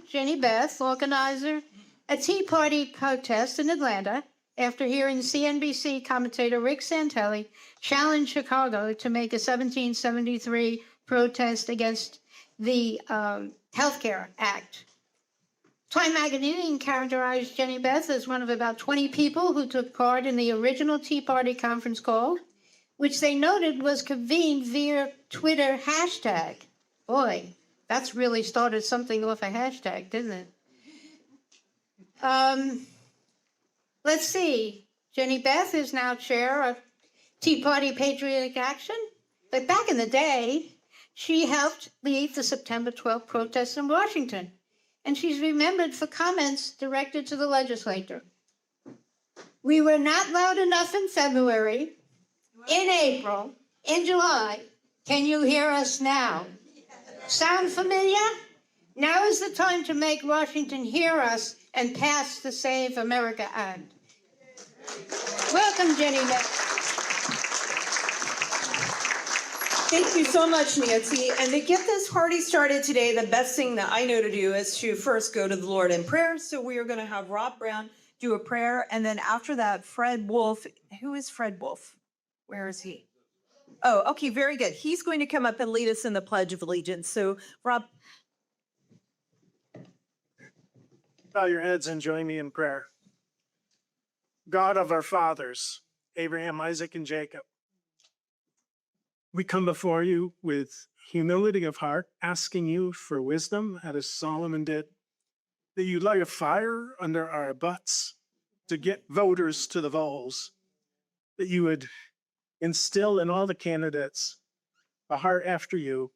Jenny Beth, organizer, a Tea Party protest in Atlanta after hearing CNBC commentator Rick Santelli challenge Chicago to make a 1773 protest against the Healthcare Act. Time magazine characterized Jenny Beth as one of about 20 people who took part in the original Tea Party conference call, which they noted was convened via Twitter hashtag. Boy, that's really started something off a hashtag, didn't it? Let's see. Jenny Beth is now chair of Tea Party Patriotic Action. But back in the day, she helped lead the September 12th protests in Washington. And she's remembered for comments directed to the legislature. We were not loud enough in February, in April, in July. Can you hear us now? Sound familiar? Now is the time to make Washington hear us and pass the Save America Act. Welcome, Jenny. Thank you so much, Nancy. And to get this party started today, the best thing that I know to do is to first go to the Lord in prayer. So we are going to have Rob Brown do a prayer. And then after that, Fred Wolf. Who is Fred Wolf? Where is he? Oh, okay, very good. He's going to come up and lead us in the Pledge of Allegiance. So, Rob. Bow your heads and join me in prayer. God of our fathers, Abraham, Isaac, and Jacob, we come before you with humility of heart, asking you for wisdom, as Solomon did, that you light a fire under our butts to get voters to the polls, that you would instill in all the candidates a heart after you,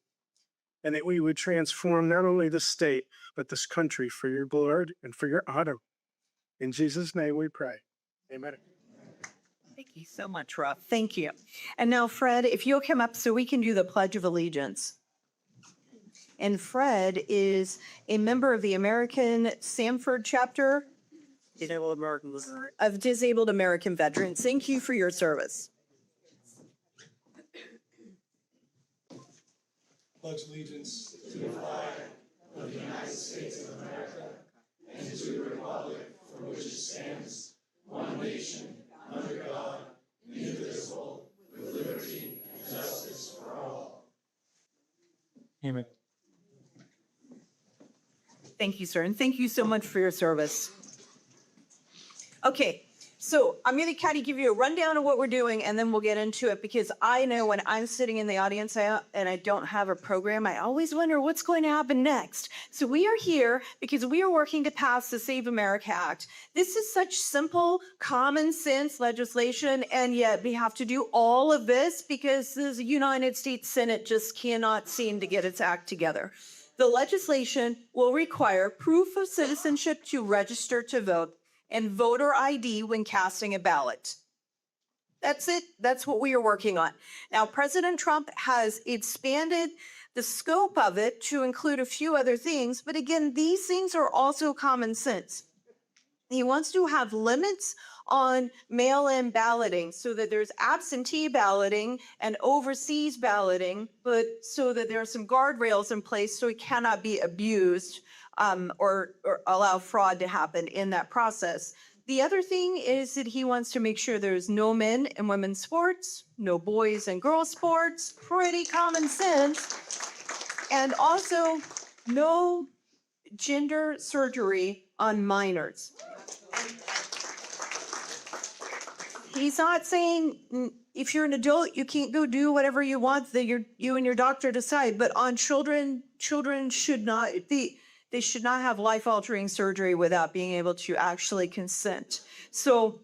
and that we would transform not only the state, but this country for your glory and for your honor. In Jesus' name we pray. Amen. Thank you so much, Rob. Thank you. And now, Fred, if you'll come up so we can do the Pledge of Allegiance. And Fred is a member of the American Sanford chapter of Disabled American Veterans. Thank you for your service. Pledge allegiance to the flag of the United States of America and to the republic for which it stands, one nation, under God, indivisible, with liberty and justice for all. Amen. Thank you, sir. And thank you so much for your service. Okay. So I'm going to kind of give you a rundown of what we're doing, and then we'll get into it, because I know when I'm sitting in the audience and I don't have a program, I always wonder what's going to happen next. So we are here because we are working to pass the Save America Act. This is such simple, common sense legislation, and yet we have to do all of this because the United States Senate just cannot seem to get its act together. The legislation will require proof of citizenship to register to vote and voter ID when casting a ballot. That's it. That's what we are working on. Now, President Trump has expanded the scope of it to include a few other things, but again, these things are also common sense. He wants to have limits on mail-in balloting so that there's absentee balloting and overseas balloting, but so that there are some guardrails in place so it cannot be abused or allow fraud to happen in that process. The other thing is that he wants to make sure there's no men and women's sports, no boys and girls sports, pretty common sense, and also no gender surgery on minors. He's not saying if you're an adult, you can't go do whatever you want that you and your doctor decide, but on children should not be. They should not have life-altering surgery without being able to actually consent. So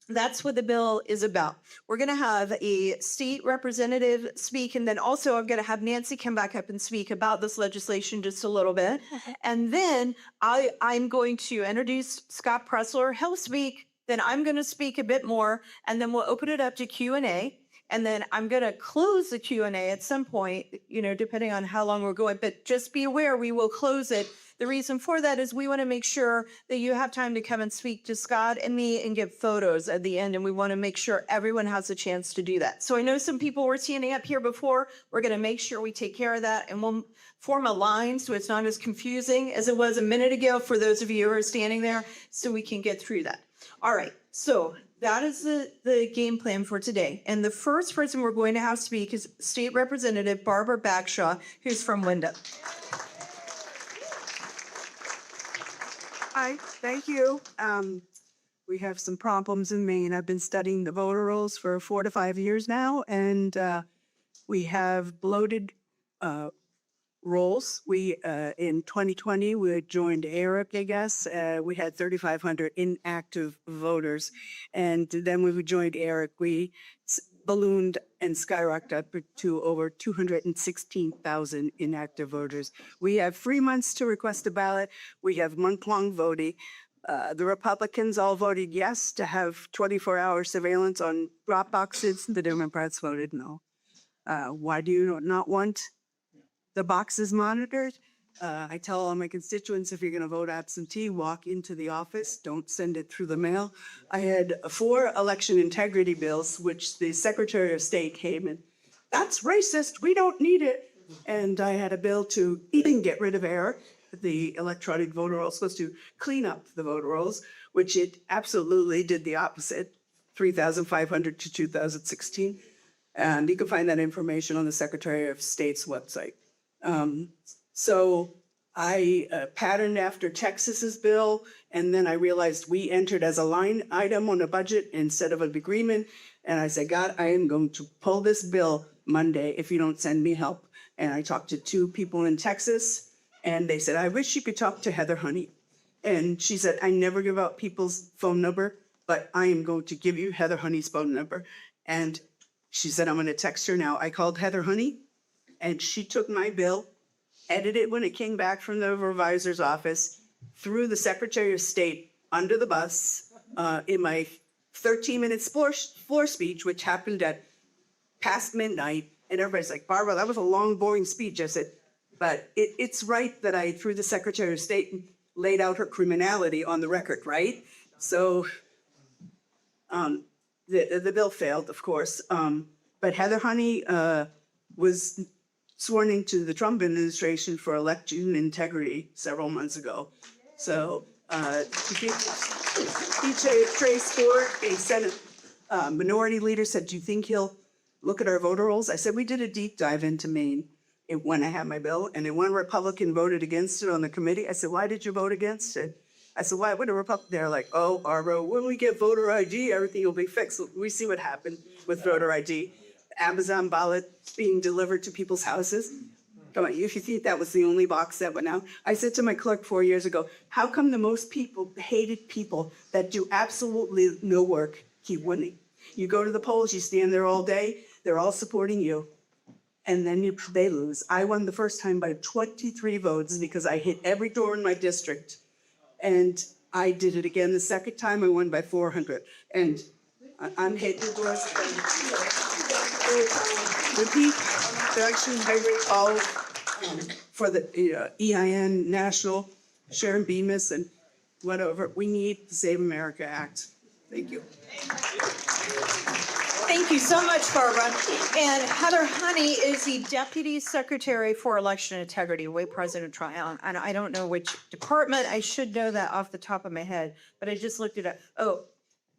that's what the bill is about. We're going to have a state representative speak, and then also I'm going to have Nancy come back up and speak about this legislation just a little bit. And then I'm going to introduce Scott Pressler. He'll speak, then I'm going to speak a bit more, and then we'll open it up to Q&A. And then I'm going to close the Q&A at some point, depending on how long we're going, but just be aware we will close it. The reason for that is we want to make sure that you have time to come and speak to Scott and me and get photos at the end. And we want to make sure everyone has a chance to do that. So I know some people were standing up here before. We're going to make sure we take care of that, and we'll form a line so it's not as confusing as it was a minute ago for those of you who are standing there, so we can get through that. All right, so that is the game plan for today. And the first person we're going to have speak is State Representative Barbara Bagshaw, who's from Wyndham. Hi, thank you. We have some problems in Maine. I've been studying the voter rolls for 4 to 5 years now, and we have bloated rolls. In 2020, we joined ERIC, I guess. We had 3,500 inactive voters. And then when we joined ERIC, we ballooned and skyrocketed up to over 216,000 inactive voters. We have 3 months to request a ballot. We have month-long voting. The Republicans all voted yes to have 24-hour surveillance on drop boxes. The Democrats voted no. Why do you not want the boxes monitored? I tell all my constituents, if you're going to vote absentee, walk into the office, don't send it through the mail. I had 4 election integrity bills, which the Secretary of State came and, that's racist, we don't need it. And I had a bill to even get rid of ERIC, the electronic voter roll, supposed to clean up the voter rolls, which it absolutely did the opposite, 3,500 to 2016. And you can find that information on the Secretary of State's website. So I patterned after Texas's bill, and then I realized we entered as a line item on a budget instead of an agreement. And I said, God, I am going to pull this bill Monday if you don't send me help. And I talked to 2 people in Texas, and they said, I wish you could talk to Heather Honey. And she said, I never give out people's phone number, but I am going to give you Heather Honey's phone number. And she said, I'm going to text her now. I called Heather Honey, and she took my bill, edited it when it came back from the revisor's office, threw the Secretary of State under the bus in my 13-minute floor speech, which happened at past midnight. And everybody's like, Barbara, that was a long, boring speech. I said, but it's right that I threw the Secretary of State and laid out her criminality on the record, right? So the bill failed, of course. But Heather Honey was sworn into the Trump administration for election integrity several months ago. So Trey Stewart, a Senate minority leader, said, do you think he'll look at our voter rolls? I said, we did a deep dive into Maine when I had my bill, and then one Republican voted against it on the committee. I said, why did you vote against it? I said, why would a Republican? They're like, oh, Barbara, when we get voter ID, everything will be fixed. We see what happened with voter ID. Amazon ballot being delivered to people's houses. Come on, if you think that was the only box that went out. I said to my clerk 4 years ago, how come the most hated people that do absolutely no work keep winning? You go to the polls, you stand there all day, they're all supporting you, and then they lose. I won the first time by 23 votes because I hit every door in my district. And I did it again the second time, I won by 400. And I'm hitting doors. Repeat election integrity call for the EIN National, Sharon Bemis, and whatever. We need the Save America Act. Thank you. Thank you so much, Barbara. And Heather Honey is the Deputy Secretary for Election Integrity, way President Trump. And I don't know which department. I should know that off the top of my head, but I just looked it up. Oh,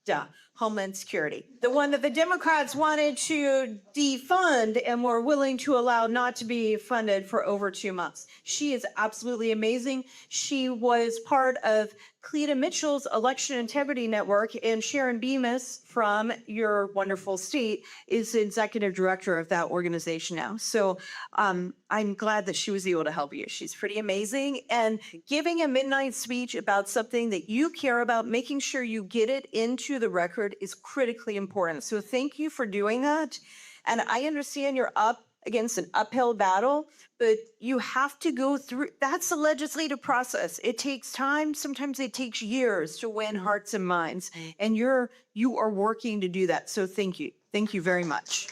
duh, Homeland Security. The one that the Democrats wanted to defund and were willing to allow not to be funded for over 2 months. She is absolutely amazing. She was part of Cleta Mitchell's Election Integrity Network, and Sharon Bemis from your wonderful state is the executive director of that organization now. So I'm glad that she was able to help you. She's pretty amazing. And giving a midnight speech about something that you care about, making sure you get it into the record is critically important. So thank you for doing that. And I understand you're up against an uphill battle, but you have to go through, that's the legislative process. It takes time. Sometimes it takes years to win hearts and minds. And you are working to do that. So thank you. Thank you very much.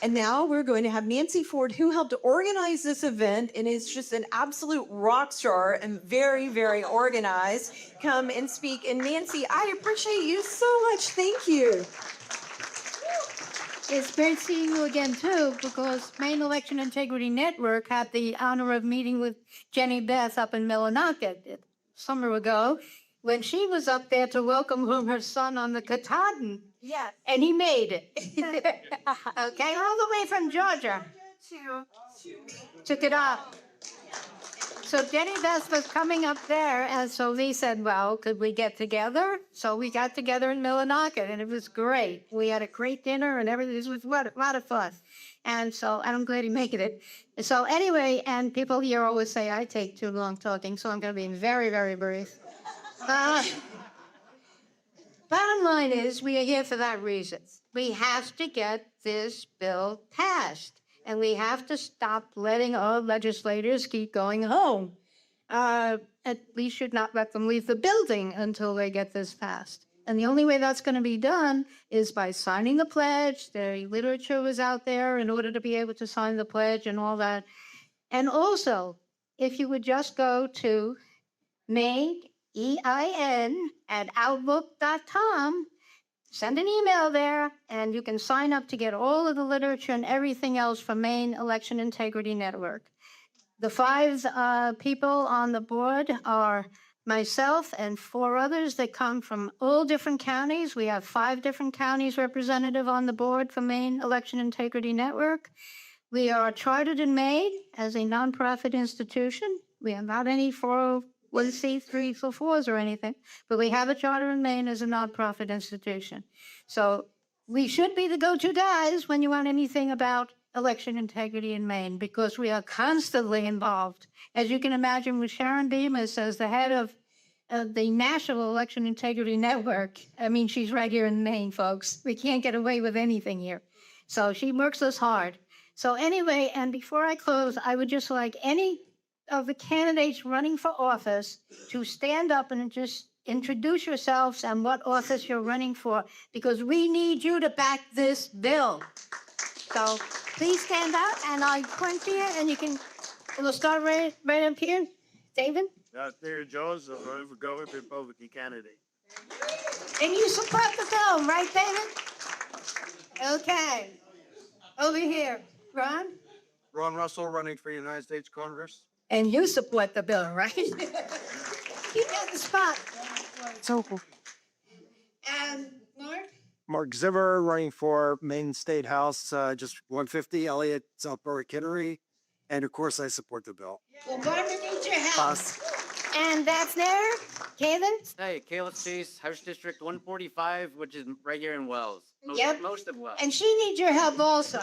And now we're going to have Nancy Ford, who helped organize this event and is just an absolute rock star and very, very organized, come and speak. And Nancy, I appreciate you so much. Thank you. It's great seeing you again, too, because Maine Election Integrity Network had the honor of meeting with Jenny Beth up in Millinocket a summer ago when she was up there to welcome her son on the Katahdin. Yes. And he made it. Okay, all the way from Georgia. Took it up. So Jenny Beth was coming up there, and so we said, well, could we get together? So we got together in Millinocket, and it was great. We had a great dinner and everything. It was a lot of fun. And I'm glad he made it. So anyway, and people here always say I take too long talking, so I'm going to be very, very brief. Bottom line is, we are here for that reason. We have to get this bill passed. And we have to stop letting our legislators keep going home. We should not let them leave the building until they get this passed. And the only way that's going to be done is by signing the pledge. The literature was out there in order to be able to sign the pledge and all that. And also, if you would just go to Maine, EIN, at outlook.com, send an email there, and you can sign up to get all of the literature and everything else from Maine Election Integrity Network. The 5 people on the board are myself and 4 others that come from all different counties. We have 5 different counties representative on the board for Maine Election Integrity Network. We are chartered in Maine as a nonprofit institution. We are not any 401c3s or 4s or anything, but we have a charter in Maine as a nonprofit institution. So we should be the go-to guys when you want anything about election integrity in Maine, because we are constantly involved. As you can imagine, with Sharon Bemis as the head of the National Election Integrity Network, I mean, she's right here in Maine, folks. We can't get away with anything here. So she works us hard. So anyway, and before I close, I would just like any of the candidates running for office to stand up and just introduce yourselves and what office you're running for, because we need you to back this bill. So please stand up, and I'll point to you, and we'll start right up here. David? There, Joseph, running for government Republican candidate. And you support the bill, right, David? Okay. Over here. Ron? Ron Russell, running for United States Congress. And you support the bill, right? You got the spot. So cool. And Mark? Mark Zimmer, running for Maine State House, just 150, Elliott, South Berwick, Kittery. And of course, I support the bill. Well, Barbara needs your help. Pass. And that's there. Caleb? Hey, Caleb Chase, House District 145, which is right here in Wells. Yep. Most of Wells. And she needs your help also.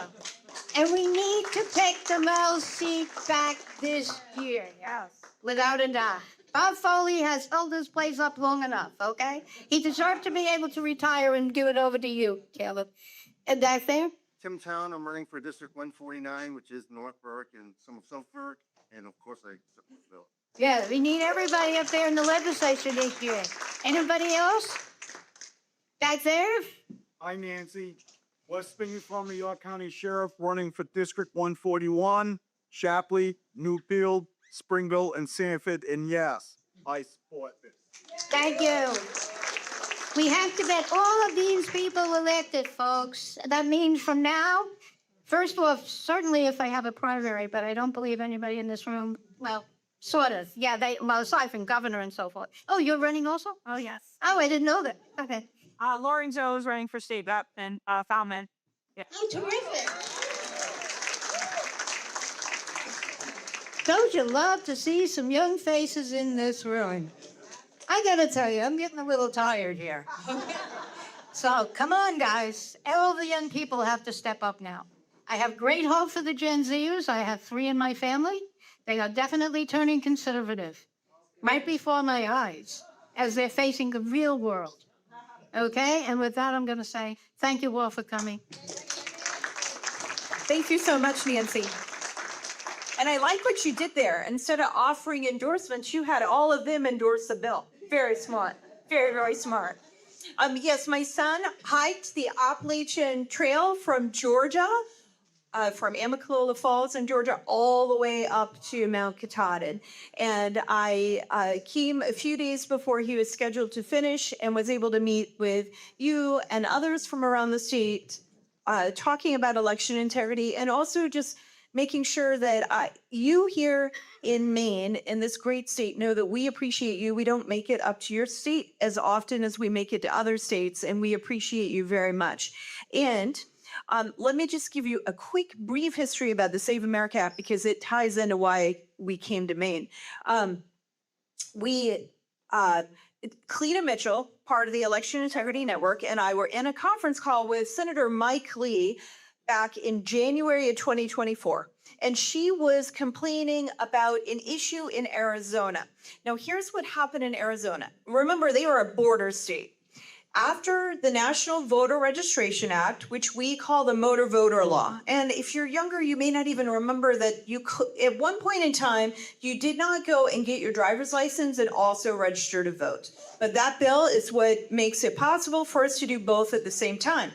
And we need to take the Wells seat back this year. Yes. Without a doubt. Bob Foley has held this place up long enough, okay? He deserves to be able to retire and give it over to you, Caleb. And back there? Tim Town, I'm running for District 149, which is North Berwick and some of South Berwick. And of course, I support the bill. Yeah, we need everybody up there in the legislature this year. Anybody else? Back there? Hi, Nancy. West Springfield, New York County Sheriff, running for District 141, Shapley, Newfield, Springville, and Sanford. And yes, I support this. Thank you. We have to get all of these people elected, folks. That means from now, first off, certainly if I have a primary, but I don't believe anybody in this room, well, sort of. Yeah, well, aside from governor and so forth. Oh, you're running also? Oh, yes. Oh, I didn't know that. Okay. Lauren Zoe is running for state rep and Falmouth. Yeah. Oh, terrific. Don't you love to see some young faces in this room? I gotta tell you, I'm getting a little tired here. So come on, guys. All the young people have to step up now. I have great hope for the Gen Zers. I have 3 in my family. They are definitely turning conservative, right before my eyes, as they're facing the real world. Okay, and with that, I'm going to say thank you all for coming. Thank you so much, Nancy. And I like what you did there. Instead of offering endorsements, you had all of them endorse the bill. Very smart. Very, very smart. Yes, my son hiked the Appalachian Trail from Georgia from Amicalola Falls in Georgia all the way up to Mount Katahdin. And I came a few days before he was scheduled to finish and was able to meet with you and others from around the state, talking about election integrity and also just making sure that you here in Maine, in this great state, know that we appreciate you. We don't make it up to your state as often as we make it to other states, and we appreciate you very much. And let me just give you a quick, brief history about the Save America app because it ties into why we came to Maine. Cleta Mitchell, part of the Election Integrity Network, and I were in a conference call with Senator Mike Lee back in January of 2024. And she was complaining about an issue in Arizona. Now, here's what happened in Arizona. Remember, they are a border state. After the National Voter Registration Act, which we call the Motor Voter Law, and if you're younger, you may not even remember that you could, at one point in time, you did not go and get your driver's license and also register to vote. But that bill is what makes it possible for us to do both at the same time.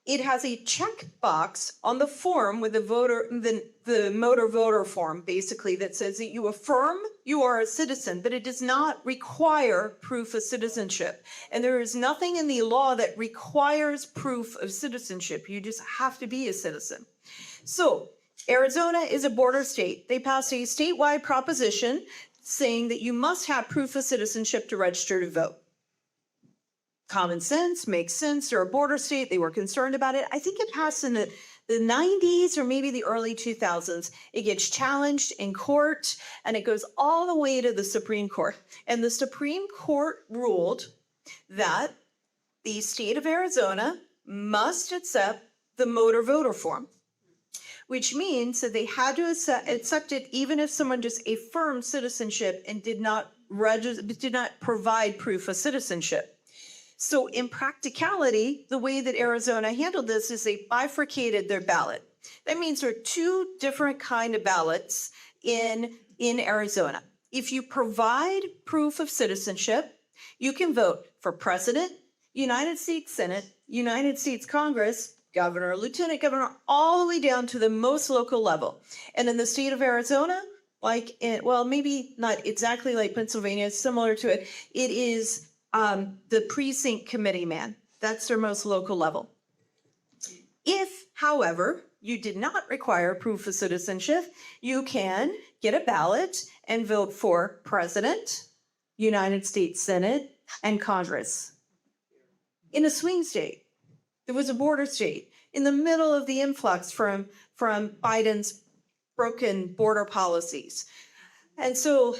It has a checkbox on the form with the motor voter form, basically, that says that you affirm you are a citizen, but it does not require proof of citizenship. And there is nothing in the law that requires proof of citizenship. You just have to be a citizen. So Arizona is a border state. They passed a statewide proposition saying that you must have proof of citizenship to register to vote. Common sense, makes sense. They're a border state. They were concerned about it. I think it passed in the 90s or maybe the early 2000s. It gets challenged in court and it goes all the way to the Supreme Court. And the Supreme Court ruled that the state of Arizona must accept the motor voter form, which means that they had to accept it even if someone just affirmed citizenship and did not provide proof of citizenship. So in practicality, the way that Arizona handled this is they bifurcated their ballot. That means there are two different kind of ballots in Arizona. If you provide proof of citizenship, you can vote for president, United States Senate, United States Congress, governor, lieutenant governor, all the way down to the most local level. And in the state of Arizona, maybe not exactly like Pennsylvania, similar to it, it is the precinct committee man. That's their most local level. If, however, you did not require proof of citizenship, you can get a ballot and vote for president, United States Senate, and Congress. In a swing state, there was a border state in the middle of the influx from Biden's broken border policies. And so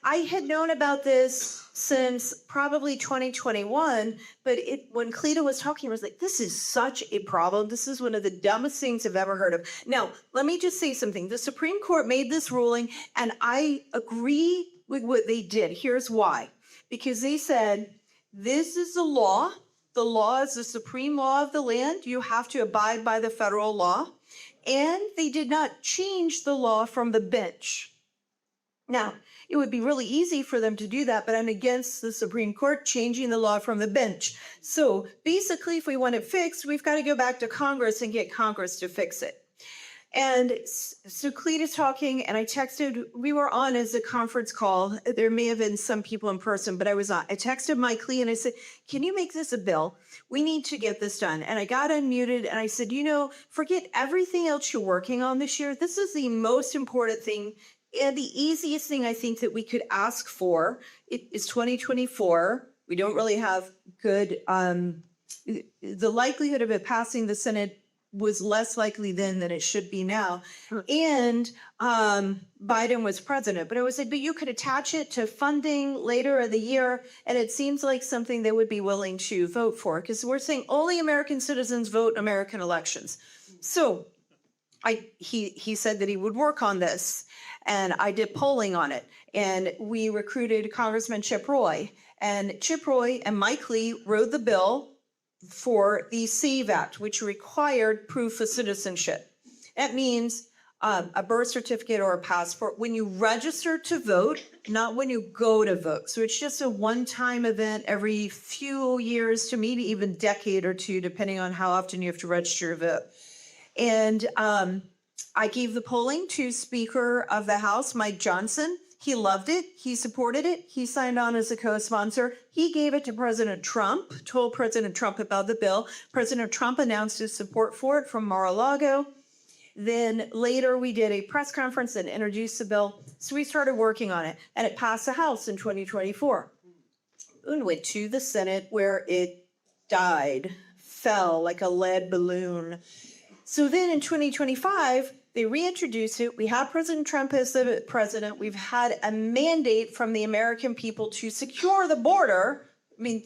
I had known about this since probably 2021, but when Cleta was talking, I was like, this is such a problem. This is one of the dumbest things I've ever heard of. Now, let me just say something. The Supreme Court made this ruling, and I agree with what they did. Here's why. Because they said, this is the law. The law is the supreme law of the land. You have to abide by the federal law. And they did not change the law from the bench. Now, it would be really easy for them to do that, but I'm against the Supreme Court changing the law from the bench. So basically, if we want it fixed, we've got to go back to Congress and get Congress to fix it. And so Cleta's talking, and I texted, we were on as a conference call. There may have been some people in person, but I was on. I texted Mike Lee and I said, can you make this a bill? We need to get this done. And I got unmuted and I said, forget everything else you're working on this year. This is the most important thing. And the easiest thing I think that we could ask for is 2024. We don't really have good, the likelihood of it passing the Senate was less likely then than it should be now. And Biden was president. But I was like, but you could attach it to funding later in the year. And it seems like something they would be willing to vote for because we're saying only American citizens vote in American elections. So he said that he would work on this. And I did polling on it. And we recruited Congressman Chip Roy. And Chip Roy and Mike Lee wrote the bill for the SAVE Act, which required proof of citizenship. That means a birth certificate or a passport when you register to vote, not when you go to vote. So it's just a one-time event every few years to maybe even decade or two, depending on how often you have to register to vote. And I gave the polling to Speaker of the House, Mike Johnson. He loved it. He supported it. He signed on as a co-sponsor. He gave it to President Trump, told President Trump about the bill. President Trump announced his support for it from Mar-a-Lago. Then later we did a press conference and introduced the bill. So we started working on it, and it passed the House in 2024. And went to the Senate where it died, fell like a lead balloon. So then in 2025, they reintroduced it. We have President Trump as the president. We've had a mandate from the American people to secure the border. I mean,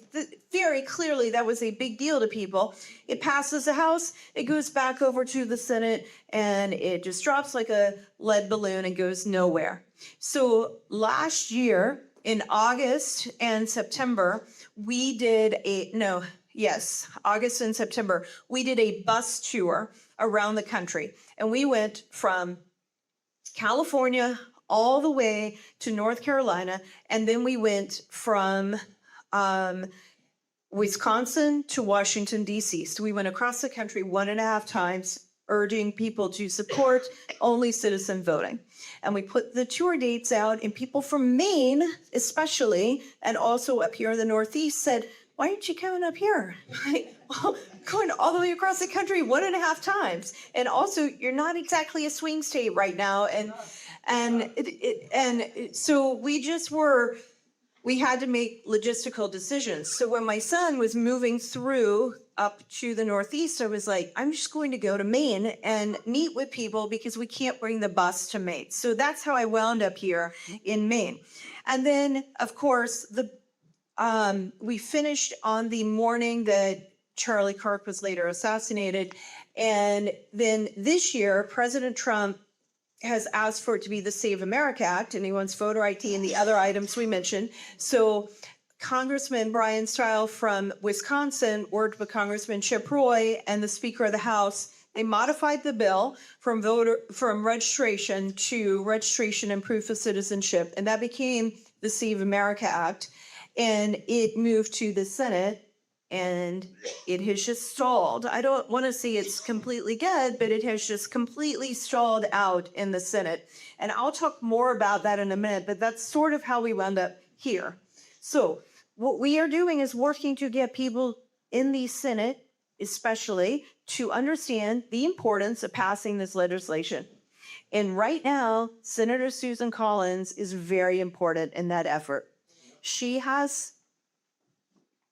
very clearly that was a big deal to people. It passes the House, it goes back over to the Senate, and it just drops like a lead balloon and goes nowhere. So last year, in August and September, we did August and September, we did a bus tour around the country. And we went from California all the way to North Carolina. And then we went from Wisconsin to Washington, D.C. So we went across the country 1.5 times, urging people to support only citizen voting. And we put the tour dates out, and people from Maine, especially, and also up here in the Northeast said, why aren't you coming up here? Well, going all the way across the country 1.5 times. And also, you're not exactly a swing state right now. And so we had to make logistical decisions. So when my son was moving through up to the Northeast, I was like, I'm just going to go to Maine and meet with people because we can't bring the bus to Maine. So that's how I wound up here in Maine. And then, of course, we finished on the morning that Charlie Kirk was later assassinated. And then this year, President Trump has asked for it to be the Save America Act, and he wants voter ID and the other items we mentioned. So Congressman Brian Stile from Wisconsin worked with Congressman Chip Roy and the Speaker of the House. They modified the bill from registration to registration and proof of citizenship, and that became the Save America Act. And it moved to the Senate, and it has just stalled. I don't want to say it's completely dead, but it has just completely stalled out in the Senate. And I'll talk more about that in a minute, but that's sort of how we wound up here. So what we are doing is working to get people in the Senate, especially, to understand the importance of passing this legislation. And right now, Senator Susan Collins is very important in that effort. She has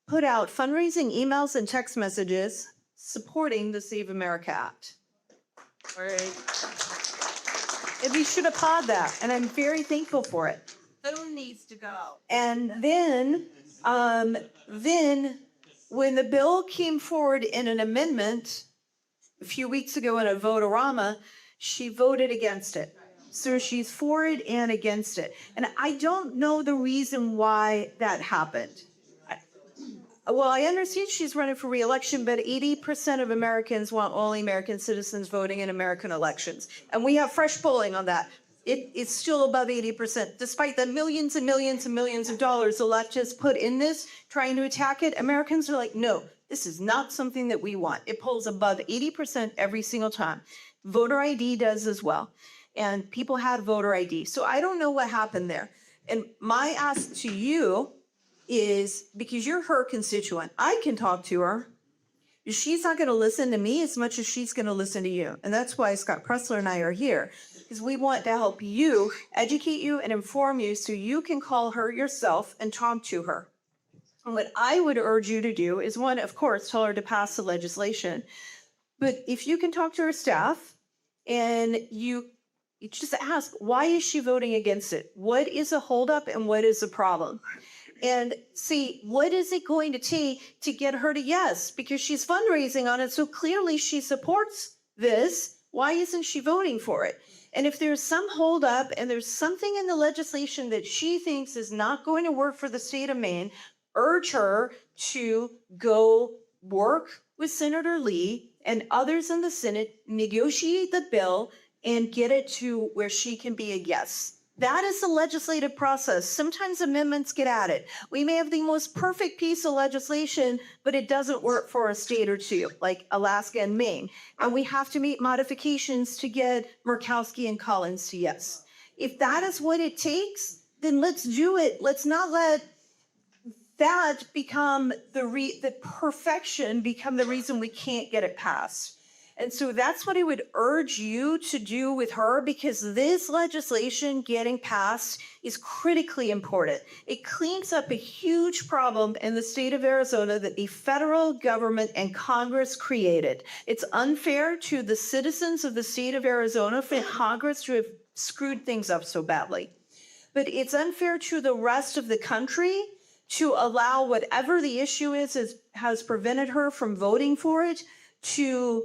put out fundraising emails and text messages supporting the Save America Act. All right. And we should applaud that, and I'm very thankful for it. Who needs to go? And then when the bill came forward in an amendment a few weeks ago in a vote-a-rama, she voted against it. So she's for it and against it. And I don't know the reason why that happened. I understand she's running for re-election, but 80% of Americans want only American citizens voting in American elections. And we have fresh polling on that. It's still above 80%, despite the millions and millions and millions of dollars the leftists put in this, trying to attack it. Americans are like, no, this is not something that we want. It polls above 80% every single time. Voter ID does as well. And people had voter ID. So I don't know what happened there. And my ask to you is, because you're her constituent, I can talk to her. She's not going to listen to me as much as she's going to listen to you. And that's why Scott Pressler and I are here, because we want to help you, educate you, and inform you so you can call her yourself and talk to her. And what I would urge you to do is, one, of course, tell her to pass the legislation. But if you can talk to her staff and you just ask, why is she voting against it? What is a holdup and what is the problem? And see, what is it going to take to get her to yes? Because she's fundraising on it, so clearly she supports this. Why isn't she voting for it? And if there's some holdup and there's something in the legislation that she thinks is not going to work for the state of Maine, urge her to go work with Senator Lee and others in the Senate, negotiate the bill, and get it to where she can be a yes. That is the legislative process. Sometimes amendments get added. We may have the most perfect piece of legislation, but it doesn't work for a state or two, like Alaska and Maine. And we have to make modifications to get Murkowski and Collins to yes. If that is what it takes, then let's do it. Let's not let that become the perfection become the reason we can't get it passed. And so that's what I would urge you to do with her, because this legislation getting passed is critically important. It cleans up a huge problem in the state of Arizona that the federal government and Congress created. It's unfair to the citizens of the state of Arizona for Congress to have screwed things up so badly. But it's unfair to the rest of the country to allow whatever the issue is has prevented her from voting for it to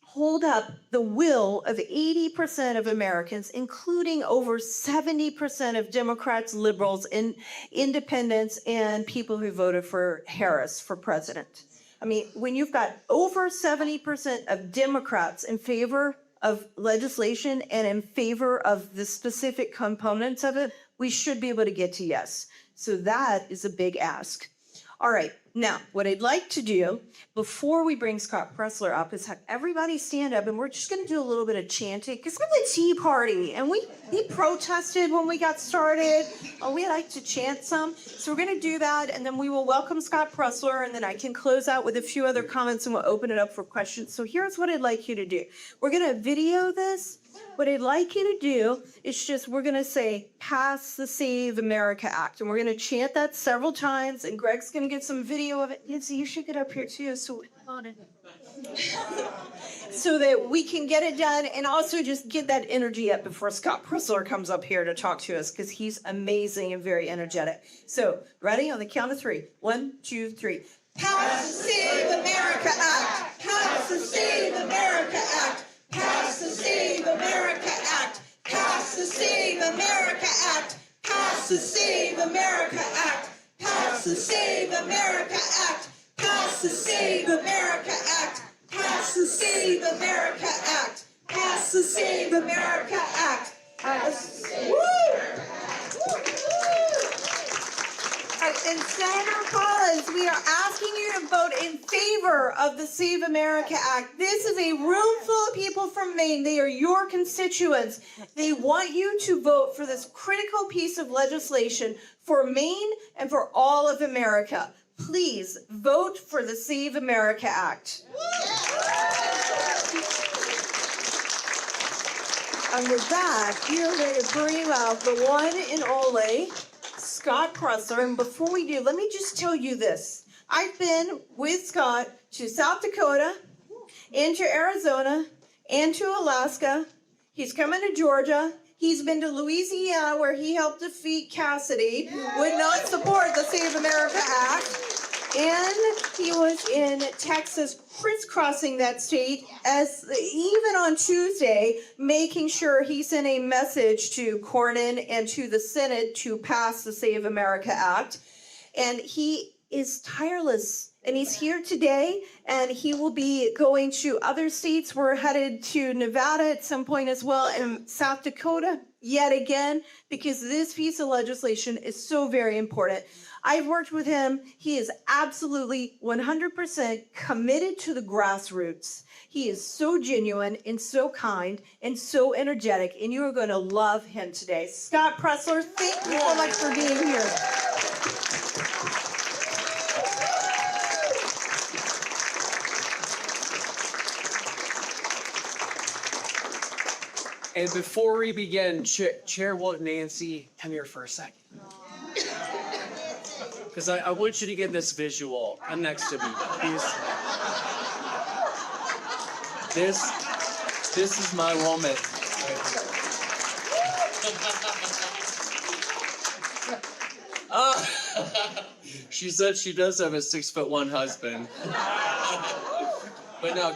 hold up the will of 80% of Americans, including over 70% of Democrats, liberals, and independents, and people who voted for Harris for president. I mean, when you've got over 70% of Democrats in favor of legislation and in favor of the specific components of it, we should be able to get to yes. So that is a big ask. All right, now what I'd like to do before we bring Scott Pressler up is have everybody stand up, and we're just going to do a little bit of chanting because we're the Tea Party, and we protested when we got started. We like to chant some, so we're going to do that, and then we will welcome Scott Pressler, and then I can close out with a few other comments, and we'll open it up for questions. So here's what I'd like you to do: we're going to video this. What I'd like you to do is we're going to say, pass the Save America Act. And we're going to chant that several times. And Greg's going to get some video of it. Nancy, you should get up here too. So that we can get it done. And also just get that energy up before Scott Pressler comes up here to talk to us, because he's amazing and very energetic. So ready? On the count of three. 1, 2, 3. Pass the Save America Act. Pass the Save America Act. Pass the Save America Act. Pass the Save America Act. Pass the Save America Act. Pass the Save America Act. Pass the Save America Act. Pass the Save America Act. Pass the Save America Act. And Senator Collins, we are asking you to vote in favor of the Save America Act. This is a room full of people from Maine. They are your constituents. They want you to vote for this critical piece of legislation for Maine and for all of America. Please vote for the Save America Act. And with that, we are going to bring up the one and only Scott Pressler. And before we do, let me just tell you this. I've been with Scott to South Dakota, into Arizona, and to Alaska. He's coming to Georgia. He's been to Louisiana, where he helped defeat Cassidy, who would not support the Save America Act. And he was in Texas, crisscrossing that state, as even on Tuesday, making sure he sent a message to Cornyn and to the Senate to pass the Save America Act. And he is tireless. And he's here today, and he will be going to other states. We're headed to Nevada at some point as well, and South Dakota yet again, because this piece of legislation is so very important. I've worked with him. He is absolutely 100% committed to the grassroots. He is so genuine and so kind and so energetic, and you are going to love him today. Scott Pressler, thank you so much for being here. And before we begin, Chairwoman Nancy, come here for a second. Because I want you to get this visual. Come next to me. This is my woman. She said she does have a 6'1" husband. But now,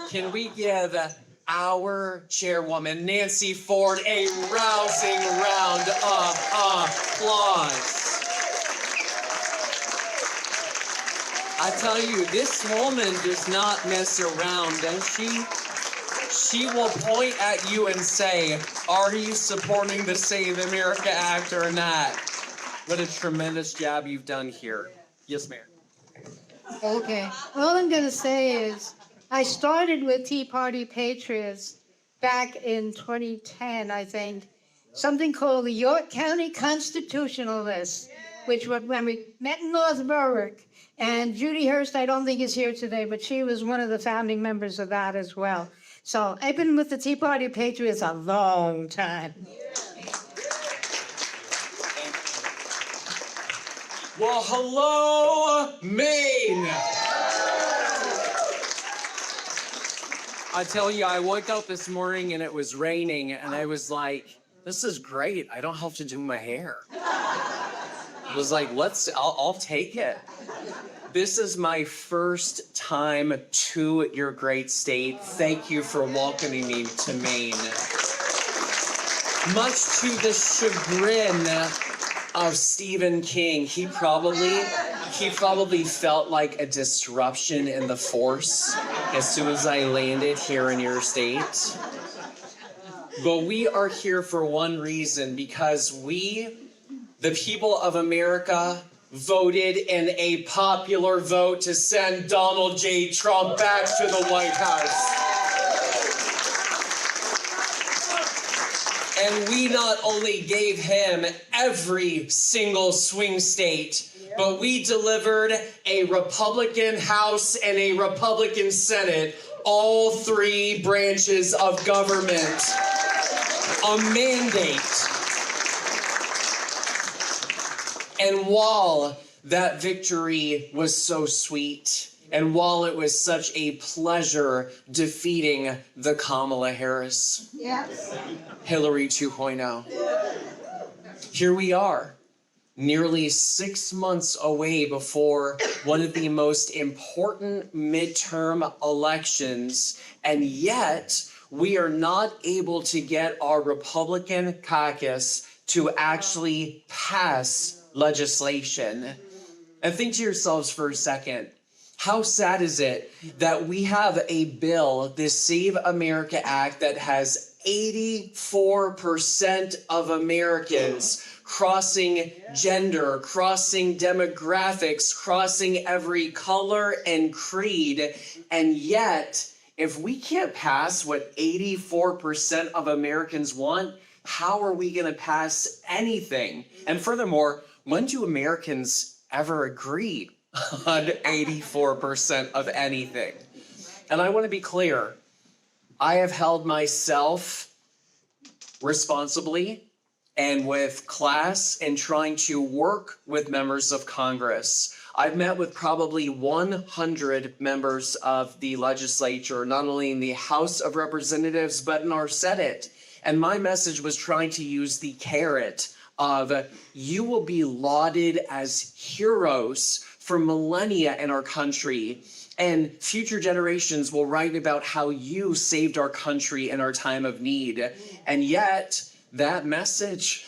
can we give our chairwoman, Nancy Ford, a rousing round of applause? I tell you, this woman does not mess around, does she? She will point at you and say, are you supporting the Save America Act or not? What a tremendous job you've done here. Yes, ma'am. Okay. All I'm going to say is I started with Tea Party Patriots back in 2010, I think, something called the York County Constitutionalists, which was when we met in North Berwick. And Judy Hurst, I don't think is here today, but she was one of the founding members of that as well. So I've been with the Tea Party Patriots a long time. Well, hello, Maine. I tell you, I woke up this morning and it was raining and I was like, this is great. I don't have to do my hair. I was like, I'll take it. This is my first time to your great state. Thank you for welcoming me to Maine. Much to the chagrin of Stephen King, he probably felt like a disruption in the force as soon as I landed here in your state. But we are here for one reason, because we, the people of America, voted in a popular vote to send Donald J. Trump back to the White House. And we not only gave him every single swing state, but we delivered a Republican House and a Republican Senate, all three branches of government, a mandate. And while that victory was so sweet, and while it was such a pleasure defeating the Kamala Harris, Hillary 2.0, here we are, nearly 6 months away before one of the most important midterm elections, and yet we are not able to get our Republican caucus to actually pass legislation. And think to yourselves for a second, how sad is it that we have a bill, this Save America Act, that has 84% of Americans crossing gender, crossing demographics, crossing every color and creed, and yet, if we can't pass what 84% of Americans want, how are we going to pass anything? And furthermore, when do Americans ever agree on 84% of anything? And I want to be clear, I have held myself responsibly and with class in trying to work with members of Congress. I've met with probably 100 members of the legislature, not only in the House of Representatives, but in our Senate. And my message was trying to use the carrot of, you will be lauded as heroes for millennia in our country, and future generations will write about how you saved our country in our time of need. And yet, that message,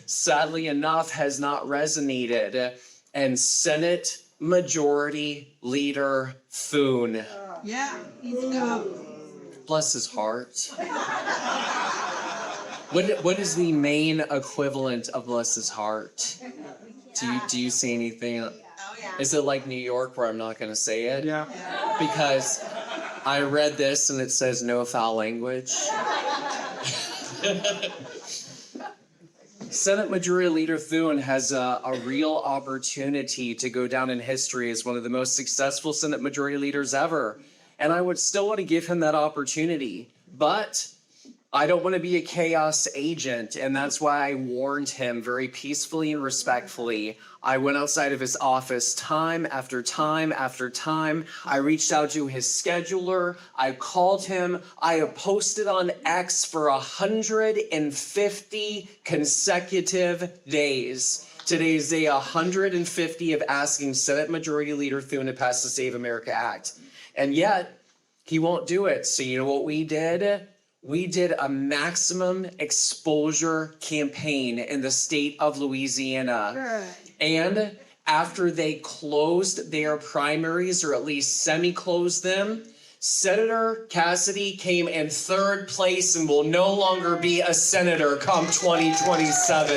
sadly enough, has not resonated. And Senate Majority Leader Thune, bless his heart. What is the Maine equivalent of bless his heart? Do you see anything? Is it like New York where I'm not going to say it? Yeah. Because I read this and it says no foul language. Senate Majority Leader Thune has a real opportunity to go down in history as one of the most successful Senate Majority Leaders ever. And I would still want to give him that opportunity. But I don't want to be a chaos agent, and that's why I warned him very peacefully and respectfully. I went outside of his office time after time after time. I reached out to his scheduler. I called him. I have posted on X for 150 consecutive days. Today is day 150 of asking Senate Majority Leader Thune to pass the Save America Act. And yet, he won't do it. So you know what we did? We did a maximum exposure campaign in the state of Louisiana. Good. And after they closed their primaries, or at least semi-closed them, Senator Cassidy came in 3rd place and will no longer be a senator come 2027.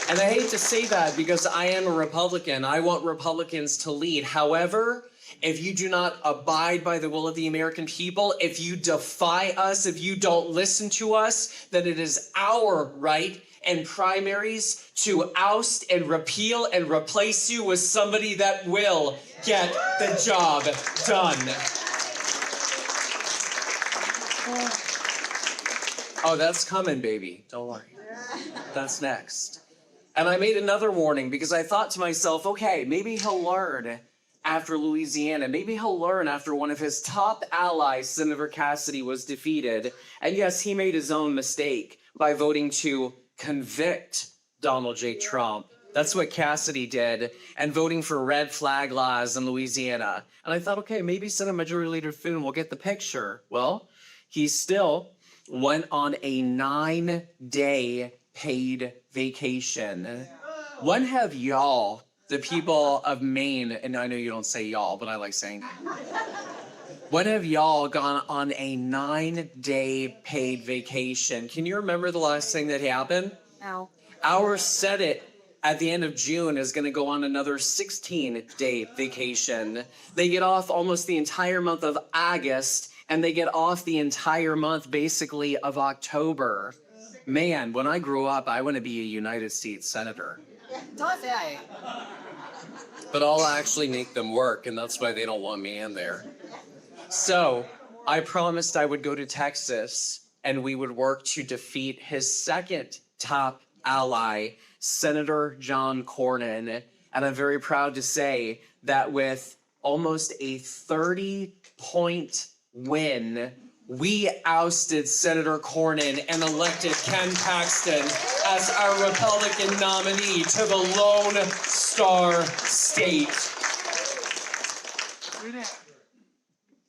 And I hate to say that because I am a Republican. I want Republicans to lead. However, if you do not abide by the will of the American people, if you defy us, if you don't listen to us, then it is our right and primaries to oust and repeal and replace you with somebody that will get the job done. Oh, that's coming, baby. Don't worry. That's next. And I made another warning because I thought to myself, okay, maybe he'll learn after Louisiana. Maybe he'll learn after one of his top allies, Senator Cassidy, was defeated. And yes, he made his own mistake by voting to convict Donald J. Trump. That's what Cassidy did, and voting for red flag laws in Louisiana. And I thought, okay, maybe Senate Majority Leader Thune will get the picture. Well, he still went on a 9-day paid vacation. When have y'all, the people of Maine, and I know you don't say y'all, but I like saying, when have y'all gone on a 9-day paid vacation? Can you remember the last thing that happened? No. Our Senate at the end of June is going to go on another 16-day vacation. They get off almost the entire month of August, and they get off the entire month, basically, of October. Man, when I grow up, I want to be a United States Senator. But I'll actually make them work, and that's why they don't want me in there. So, I promised I would go to Texas, and we would work to defeat his second top ally, Senator John Cornyn. And I'm very proud to say that with almost a 30-point win, we ousted Senator Cornyn and elected Ken Paxton as our Republican nominee to the Lone Star State.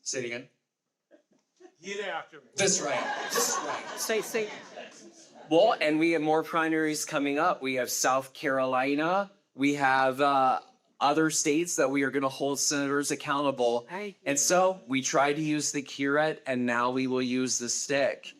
Say it again. Get after me. That's right. That's right. Say. Well, and we have more primaries coming up. We have South Carolina. We have other states that we are going to hold senators accountable. And so we tried to use the carrot, and now we will use the stick.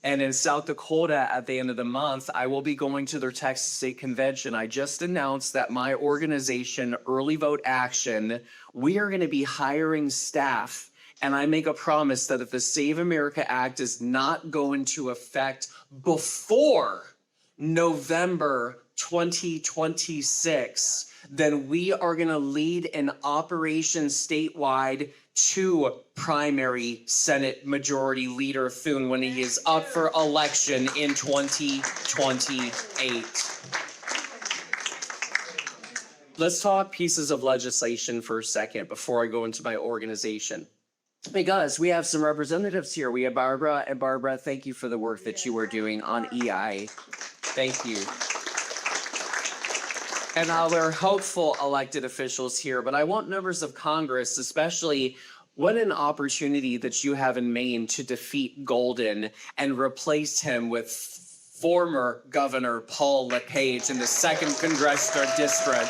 And in South Dakota, at the end of the month, I will be going to their Texas State Convention. I just announced that my organization, Early Vote Action, we are going to be hiring staff. And I make a promise that if the Save America Act is not going to effect before November 2026, then we are going to lead an operation statewide to primary Senate Majority Leader Thune when he is up for election in 2028. Let's talk pieces of legislation for a second before I go into my organization. Because we have some representatives here. We have Barbara, and Barbara, thank you for the work that you are doing on EI. Thank you. And our hopeful elected officials here, but I want members of Congress, especially, what an opportunity that you have in Maine to defeat Golden and replace him with former Governor Paul LePage in the 2nd Congressional District.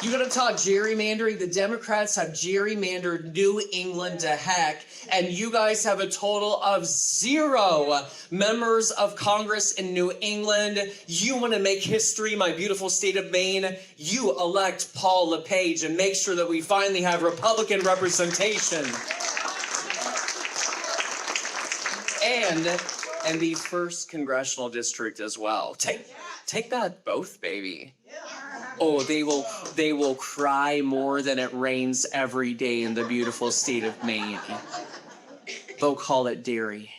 You gonna talk gerrymandering? The Democrats have gerrymandered New England to heck, and you guys have a total of 0 members of Congress in New England. You wanna make history, my beautiful state of Maine. You elect Paul LePage and make sure that we finally have Republican representation. And the 1st Congressional District as well. Take that both, baby. Oh, they will cry more than it rains every day in the beautiful state of Maine. They'll call it dairy.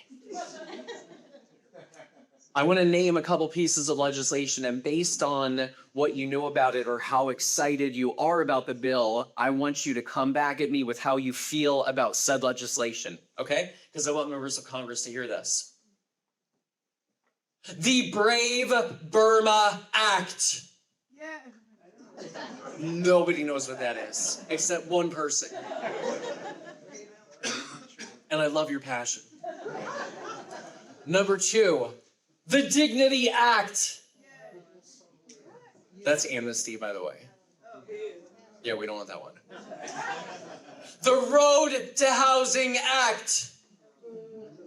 I want to name a couple pieces of legislation, and based on what you know about it or how excited you are about the bill, I want you to come back at me with how you feel about said legislation, okay? Because I want members of Congress to hear this. The Brave Burma Act. Nobody knows what that is, except one person. And I love your passion. Number 2, the Dignity Act. That's amnesty, by the way. Yeah, we don't want that one. The Road to Housing Act.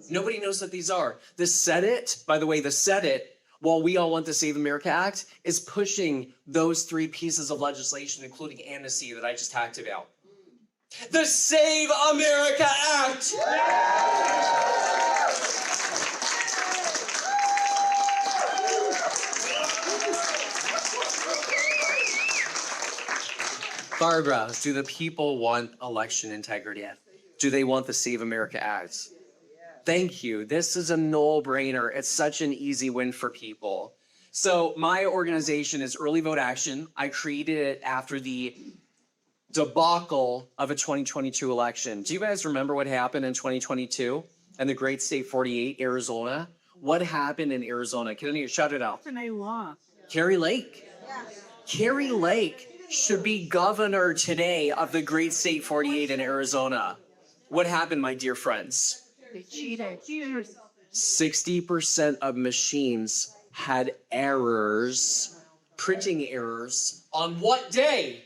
Nobody knows what these are. The Senate, by the way, the Senate, while we all want the Save America Act, is pushing those three pieces of legislation, including amnesty that I just talked about. The Save America Act. Barbara, do the people want election integrity? Do they want the Save America Act? Thank you. This is a no-brainer. It's such an easy win for people. So my organization is Early Vote Action. I created it after the debacle of a 2022 election. Do you guys remember what happened in 2022 in the great state 48, Arizona? What happened in Arizona? Can you shout it out? Carrie Lake. Carrie Lake should be governor today of the great state 48 in Arizona. What happened, my dear friends? They cheated. 60% of machines had errors, printing errors, on what day?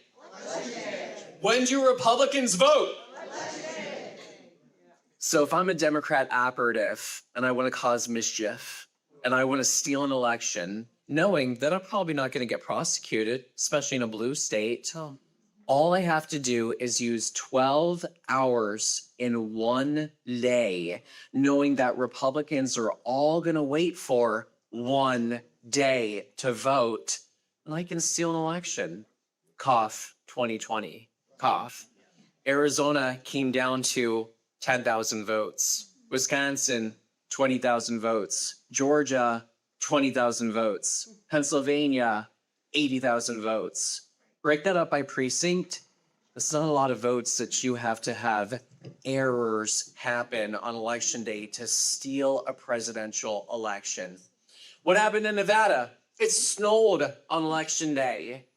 When do Republicans vote? So if I'm a Democrat operative and I want to cause mischief and I want to steal an election, knowing that I'm probably not going to get prosecuted, especially in a blue state, all I have to do is use 12 hours in one day, knowing that Republicans are all going to wait for one day to vote, and I can steal an election. Cough, 2020, cough. Arizona came down to 10,000 votes. Wisconsin, 20,000 votes. Georgia, 20,000 votes. Pennsylvania, 80,000 votes. Break that up by precinct. That's not a lot of votes that you have to have errors happen on election day to steal a presidential election. What happened in Nevada? It snowed on election day.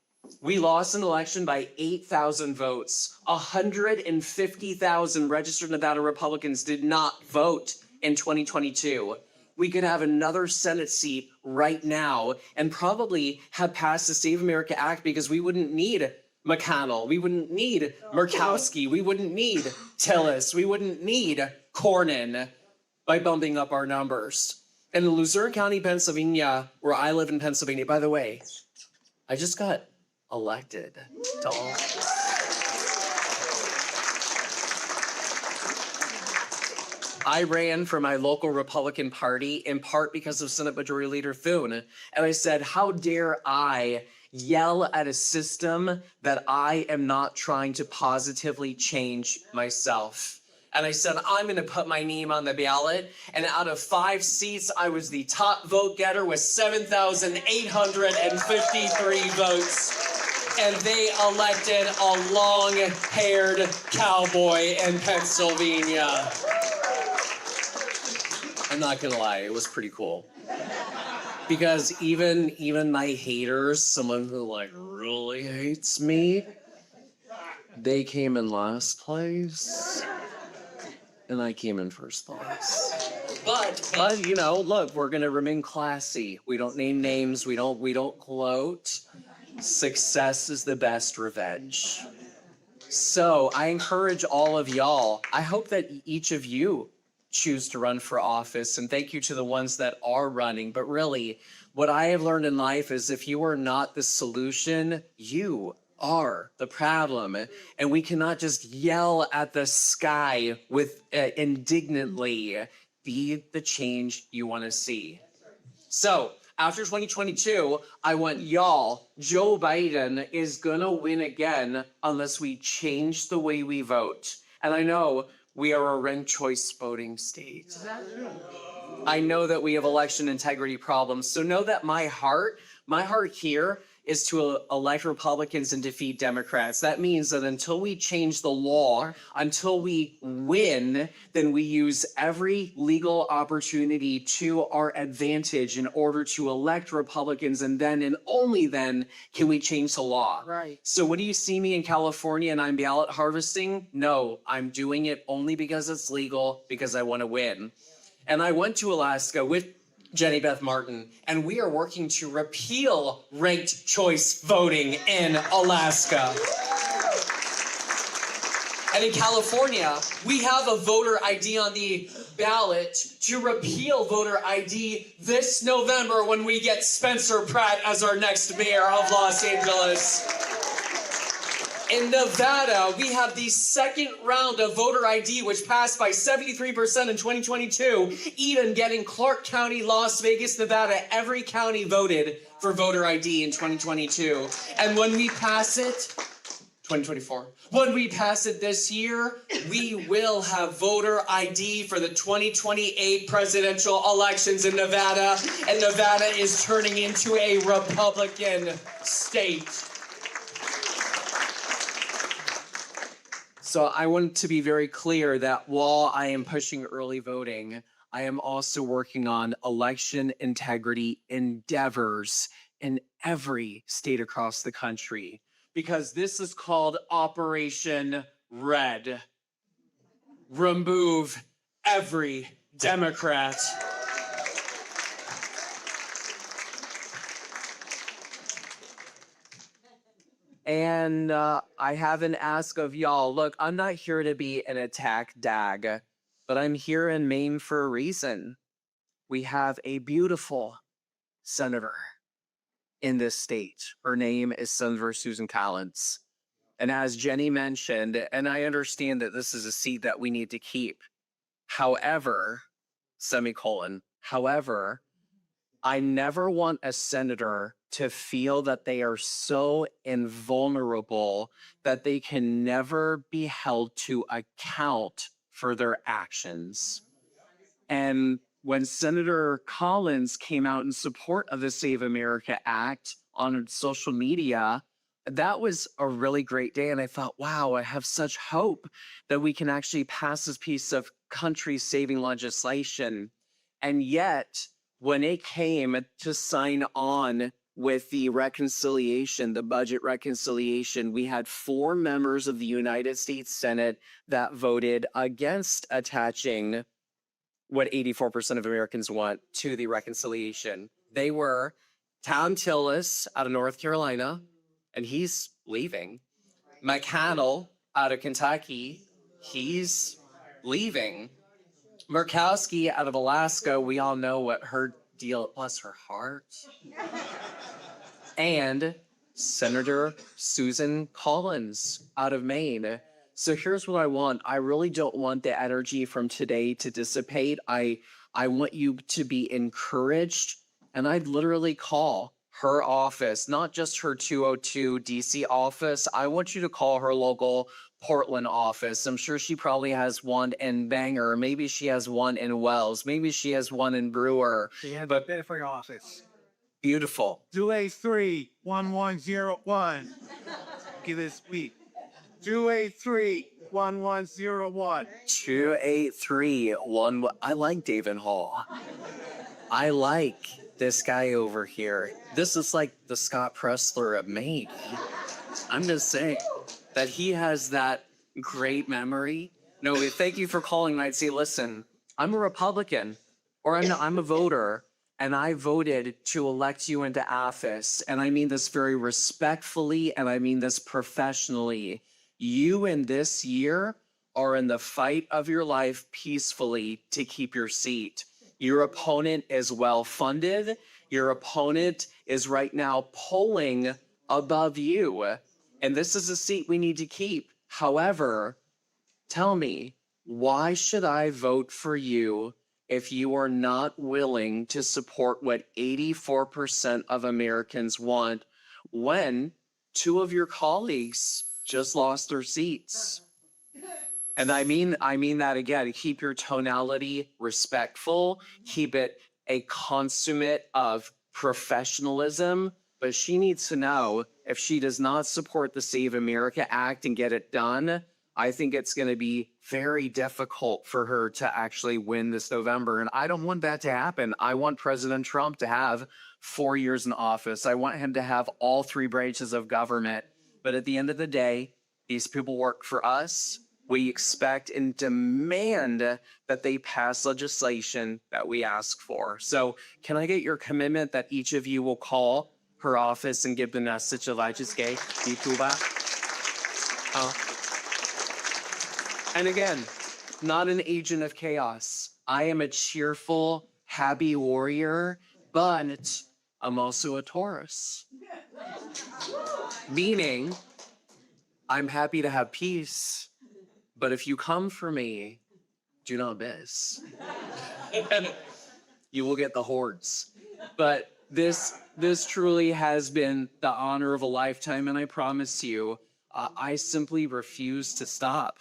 We lost an election by 8,000 votes. 150,000 registered Nevada Republicans did not vote in 2022. We could have another Senate seat right now and probably have passed the Save America Act because we wouldn't need McConnell. We wouldn't need Murkowski. We wouldn't need Tillis. We wouldn't need Cornyn by bumping up our numbers. And in Luzerne County, Pennsylvania, where I live in Pennsylvania, by the way, I just got elected to office. I ran for my local Republican Party in part because of Senate Majority Leader Thune. And I said, how dare I yell at a system that I am not trying to positively change myself? And I said, I'm going to put my name on the ballot. And out of 5 seats, I was the top vote getter with 7,853 votes. And they elected a long-haired cowboy in Pennsylvania. I'm not gonna lie, it was pretty cool. Because even my haters, someone who like really hates me, they came in last place, and I came in first place. But you know, look, we're gonna remain classy. We don't name names. We don't gloat. Success is the best revenge. So I encourage all of y'all. I hope that each of you choose to run for office, and thank you to the ones that are running. But really, what I have learned in life is if you are not the solution, you are the problem. And we cannot just yell at the sky with indignantly. Be the change you want to see. So after 2022, I want y'all, Joe Biden is gonna win again unless we change the way we vote. And I know we are a ranked choice voting state. I know that we have election integrity problems. So know that my heart here is to elect Republicans and defeat Democrats. That means that until we change the law, until we win, then we use every legal opportunity to our advantage in order to elect Republicans, and then and only then can we change the law. Right. So when you see me in California and I'm ballot harvesting, no, I'm doing it only because it's legal, because I want to win. And I went to Alaska with Jenny Beth Martin, and we are working to repeal ranked choice voting in Alaska. And in California, we have a voter ID on the ballot to repeal voter ID this November when we get Spencer Pratt as our next mayor of Los Angeles. In Nevada, we have the second round of voter ID, which passed by 73% in 2022, even getting Clark County, Las Vegas, Nevada, every county voted for voter ID in 2022. And when we pass it, 2024, when we pass it this year, we will have voter ID for the 2028 presidential elections in Nevada, and Nevada is turning into a Republican state. So I want to be very clear that while I am pushing early voting, I am also working on election integrity endeavors in every state across the country, because this is called Operation Red. Remove every Democrat. And I have an ask of y'all. Look, I'm not here to be an attack dag, but I'm here in Maine for a reason. We have a beautiful senator in this state. Her name is Senator Susan Collins. And as Jenny mentioned, and I understand that this is a seat that we need to keep. However, however, I never want a senator to feel that they are so invulnerable that they can never be held to account for their actions. And when Senator Collins came out in support of the Save America Act on social media, that was a really great day. And I thought, wow, I have such hope that we can actually pass this piece of country-saving legislation. And yet, when it came to sign on with the reconciliation, the budget reconciliation, we had 4 members of the United States Senate that voted against attaching what 84% of Americans want to the reconciliation. They were Tom Tillis out of North Carolina, and he's leaving. McConnell out of Kentucky, he's leaving. Murkowski out of Alaska, we all know what her deal, bless her heart. And Senator Susan Collins out of Maine. So here's what I want. I really don't want the energy from today to dissipate. I want you to be encouraged, and I'd literally call her office, not just her 202 DC office. I want you to call her local Portland office. I'm sure she probably has one in Bangor. Maybe she has one in Wells. Maybe she has one in Brewer. She has a different office. Beautiful. 283-1101. Give it sweet. 283-1101. 283-11. I like David Hall. I like this guy over here. This is like the Scott Pressler of Maine. I'm just saying that he has that great memory. No, thank you for calling. I'd say, listen, I'm a Republican, or I'm a voter, and I voted to elect you into office. And I mean this very respectfully, and I mean this professionally. You in this year are in the fight of your life peacefully to keep your seat. Your opponent is well-funded. Your opponent is right now polling above you. And this is a seat we need to keep. However, tell me, why should I vote for you if you are not willing to support what 84% of Americans want when 2 of your colleagues just lost their seats? And I mean that again. Keep your tonality respectful. Keep it a consummate of professionalism. But she needs to know, if she does not support the Save America Act and get it done, I think it's going to be very difficult for her to actually win this November. And I don't want that to happen. I want President Trump to have 4 years in office. I want him to have all 3 branches of government. But at the end of the day, these people work for us. We expect and demand that they pass legislation that we ask for. So can I get your commitment that each of you will call her office and give the message that I just gave? And again, not an agent of chaos. I am a cheerful, happy warrior, but I'm also a Taurus. Meaning, I'm happy to have peace, but if you come for me, do not miss. You will get the hordes. But this truly has been the honor of a lifetime, and I promise you, I simply refuse to stop.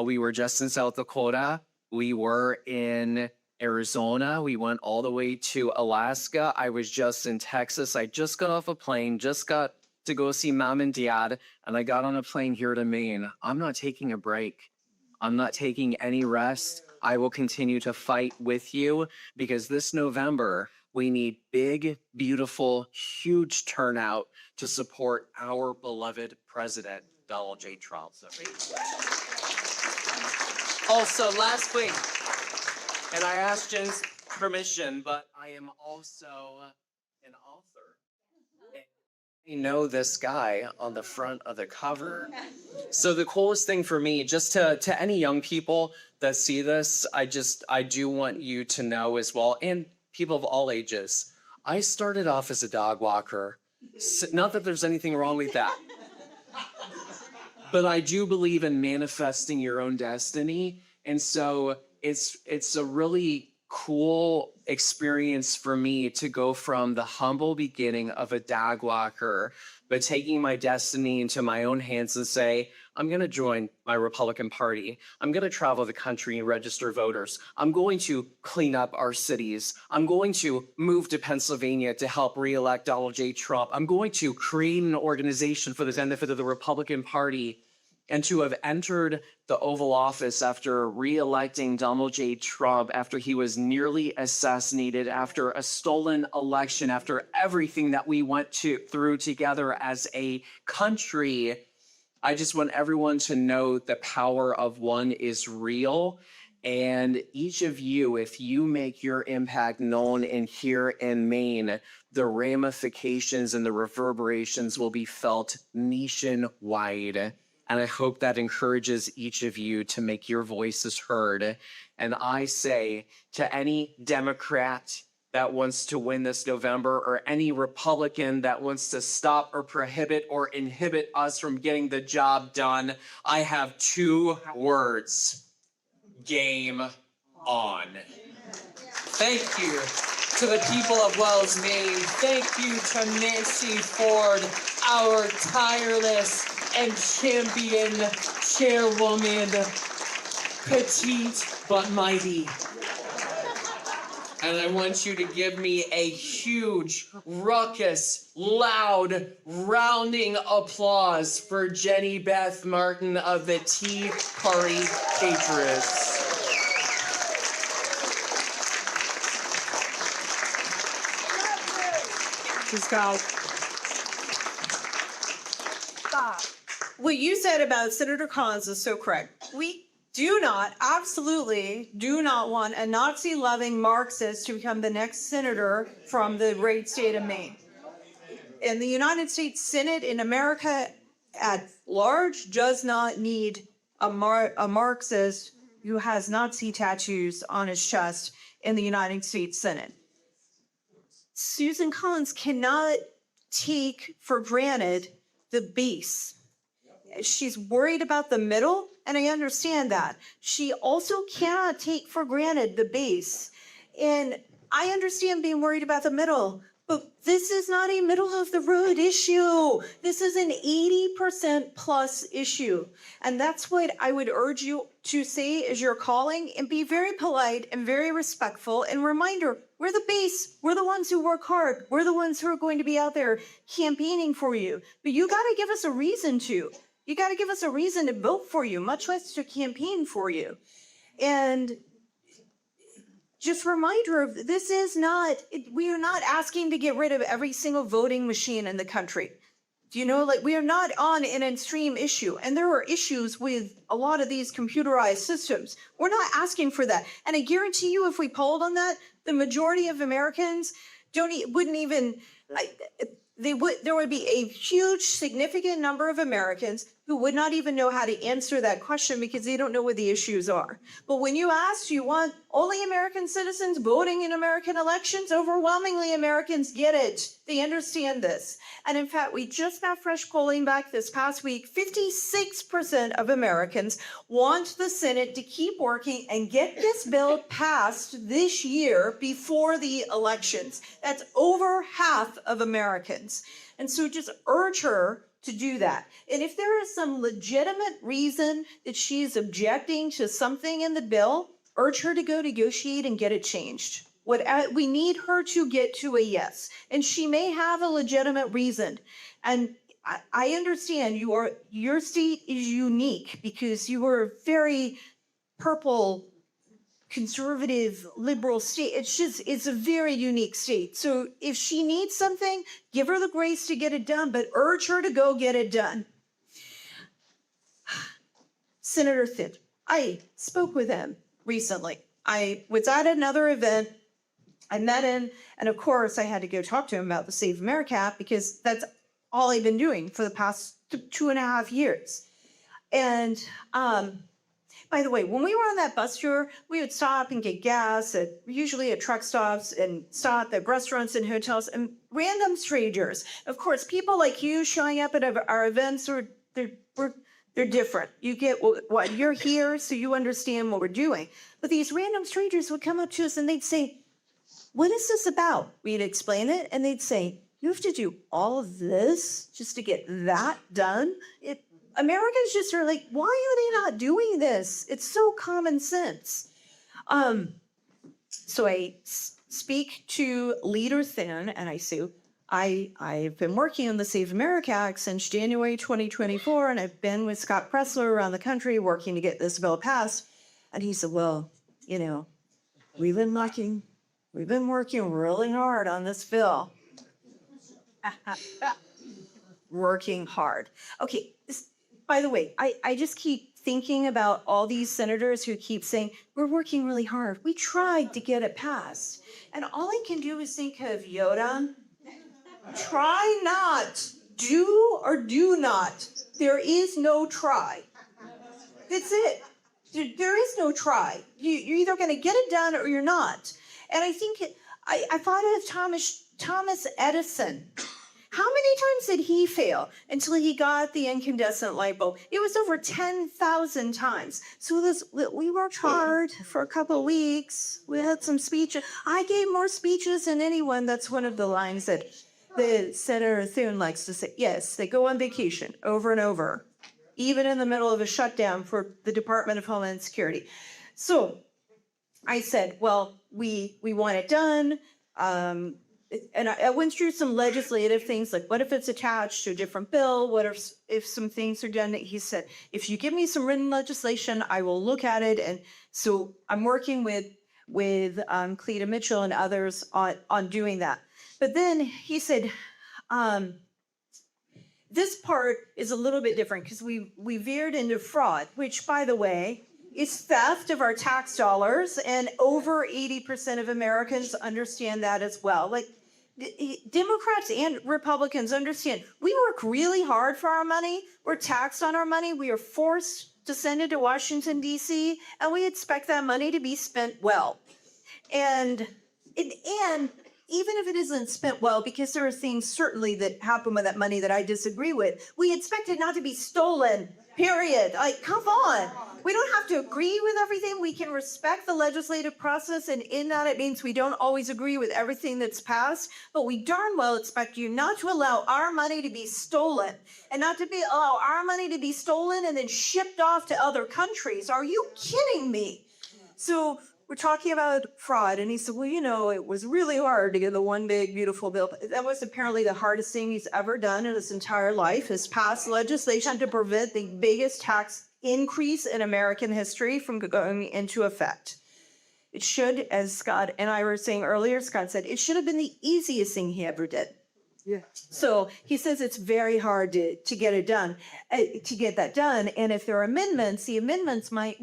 We were just in South Dakota. We were in Arizona. We went all the way to Alaska. I was just in Texas. I just got off a plane, just got to go see mom and dad, and I got on a plane here to Maine. I'm not taking a break. I'm not taking any rest. I will continue to fight with you because this November, we need big, beautiful, huge turnout to support our beloved president, Donald J. Trump. Also, last week, and I asked Jen's permission, but I am also an author. You know this guy on the front of the cover. So the coolest thing for me, just to any young people that see this, I do want you to know as well, and people of all ages, I started off as a dog walker. Not that there's anything wrong with that. But I do believe in manifesting your own destiny. And so it's a really cool experience for me to go from the humble beginning of a dog walker, but taking my destiny into my own hands and say, I'm going to join my Republican Party. I'm going to travel the country and register voters. I'm going to clean up our cities. I'm going to move to Pennsylvania to help reelect Donald J. Trump. I'm going to create an organization for the benefit of the Republican Party. And to have entered the Oval Office after re-electing Donald J. Trump, after he was nearly assassinated, after a stolen election, after everything that we went through together as a country, I just want everyone to know the power of one is real. And each of you, if you make your impact known here in Maine, the ramifications and the reverberations will be felt nationwide. And I hope that encourages each of you to make your voices heard. And I say to any Democrat that wants to win this November, or any Republican that wants to stop or prohibit or inhibit us from getting the job done, I have two words: game on. Thank you to the people of Wells, Maine. Thank you to Nancy Ford, our tireless and champion chairwoman, petite but mighty. And I want you to give me a huge, ruckus, loud, rounding applause for Jenny Beth Martin of the Tea Party Patriots. What you said about Senator Collins is so correct. We do not, absolutely do not want a Nazi-loving Marxist to become the next senator from the great state of Maine. And the United States Senate in America at large does not need a Marxist who has Nazi tattoos on his chest in the United States Senate. Susan Collins cannot take for granted the base. She's worried about the middle, and I understand that. She also cannot take for granted the base. And I understand being worried about the middle, but this is not a middle of the road issue. This is an 80% plus issue. And that's what I would urge you to say as you're calling, and be very polite and very respectful, and reminder, we're the base. We're the ones who work hard. We're the ones who are going to be out there campaigning for you. But you got to give us a reason to. You got to give us a reason to vote for you, much less to campaign for you. And just reminder of this is not, we are not asking to get rid of every single voting machine in the country. Do you know, like, we are not on an extreme issue. And there are issues with a lot of these computerized systems. We're not asking for that. And I guarantee you, if we polled on that, the majority of Americans wouldn't even, there would be a huge, significant number of Americans who would not even know how to answer that question because they don't know what the issues are. But when you ask, do you want only American citizens voting in American elections? Overwhelmingly, Americans get it. They understand this. And in fact, we just got fresh polling back this past week. 56% of Americans want the Senate to keep working and get this bill passed this year before the elections. That's over half of Americans. And so just urge her to do that. And if there is some legitimate reason that she's objecting to something in the bill, urge her to go negotiate and get it changed. We need her to get to a yes. And she may have a legitimate reason. And I understand your state is unique because you are very purple, conservative, liberal state. It's a very unique state. So if she needs something, give her the grace to get it done, but urge her to go get it done. Senator Thinn, I spoke with him recently. I was at another event. I met him, and of course, I had to go talk to him about the Save America app because that's all I've been doing for the past 2.5 years. And by the way, when we were on that bus tour, we would stop and get gas usually at truck stops and stop at restaurants and hotels and random strangers. Of course, people like you showing up at our events they're different. You get what you're here, so you understand what we're doing. But these random strangers would come up to us and they'd say, "What is this about?" We'd explain it, and they'd say, "You have to do all of this just to get that done?" Americans just are like, why are they not doing this? It's so common sense. So I speak to Leader Thinn, and I say, I've been working on the Save America Act since January 2024, and I've been with Scott Pressler around the country working to get this bill passed. And he said, well, we've been working really hard on this bill. Working hard. Okay, by the way, I just keep thinking about all these senators who keep saying, we're working really hard. We tried to get it passed. And all I can do is think of Yoda. Try not. Do or do not. There is no try. That's it. There is no try. You're either going to get it done or you're not. And I think I thought of Thomas Edison. How many times did he fail until he got the incandescent light bulb? It was over 10,000 times. So we worked hard for a couple of weeks. We had some speeches. I gave more speeches than anyone. That's one of the lines that the Senator Thune likes to say. Yes, they go on vacation over and over, even in the middle of a shutdown for the Department of Homeland Security. So I said, well, we want it done. And I went through some legislative things, like what if it's attached to a different bill? What if some things are done? He said, if you give me some written legislation, I will look at it. And so I'm working with Cleta Mitchell and others on doing that. But then he said, this part is a little bit different because we veered into fraud, which, by the way, is theft of our tax dollars. And over 80% of Americans understand that as well. Like, Democrats and Republicans understand we work really hard for our money. We're taxed on our money. We are forced to send it to Washington, D.C., and we expect that money to be spent well. And even if it isn't spent well, because there are things certainly that happen with that money that I disagree with, we expect it not to be stolen, period. Like, come on. We don't have to agree with everything. We can respect the legislative process, and in that it means we don't always agree with everything that's passed, but we darn well expect you not to allow our money to be stolen, and not to allow our money to be stolen and then shipped off to other countries. Are you kidding me? So we're talking about fraud, and he said, well, it was really hard to get the one big, beautiful bill. That was apparently the hardest thing he's ever done in his entire life, is pass legislation to prevent the biggest tax increase in American history from going into effect. It should, as Scott and I were saying earlier, Scott said, it should have been the easiest thing he ever did. Yeah. So he says it's very hard to get it done, to get that done. And if there are amendments, the amendments might,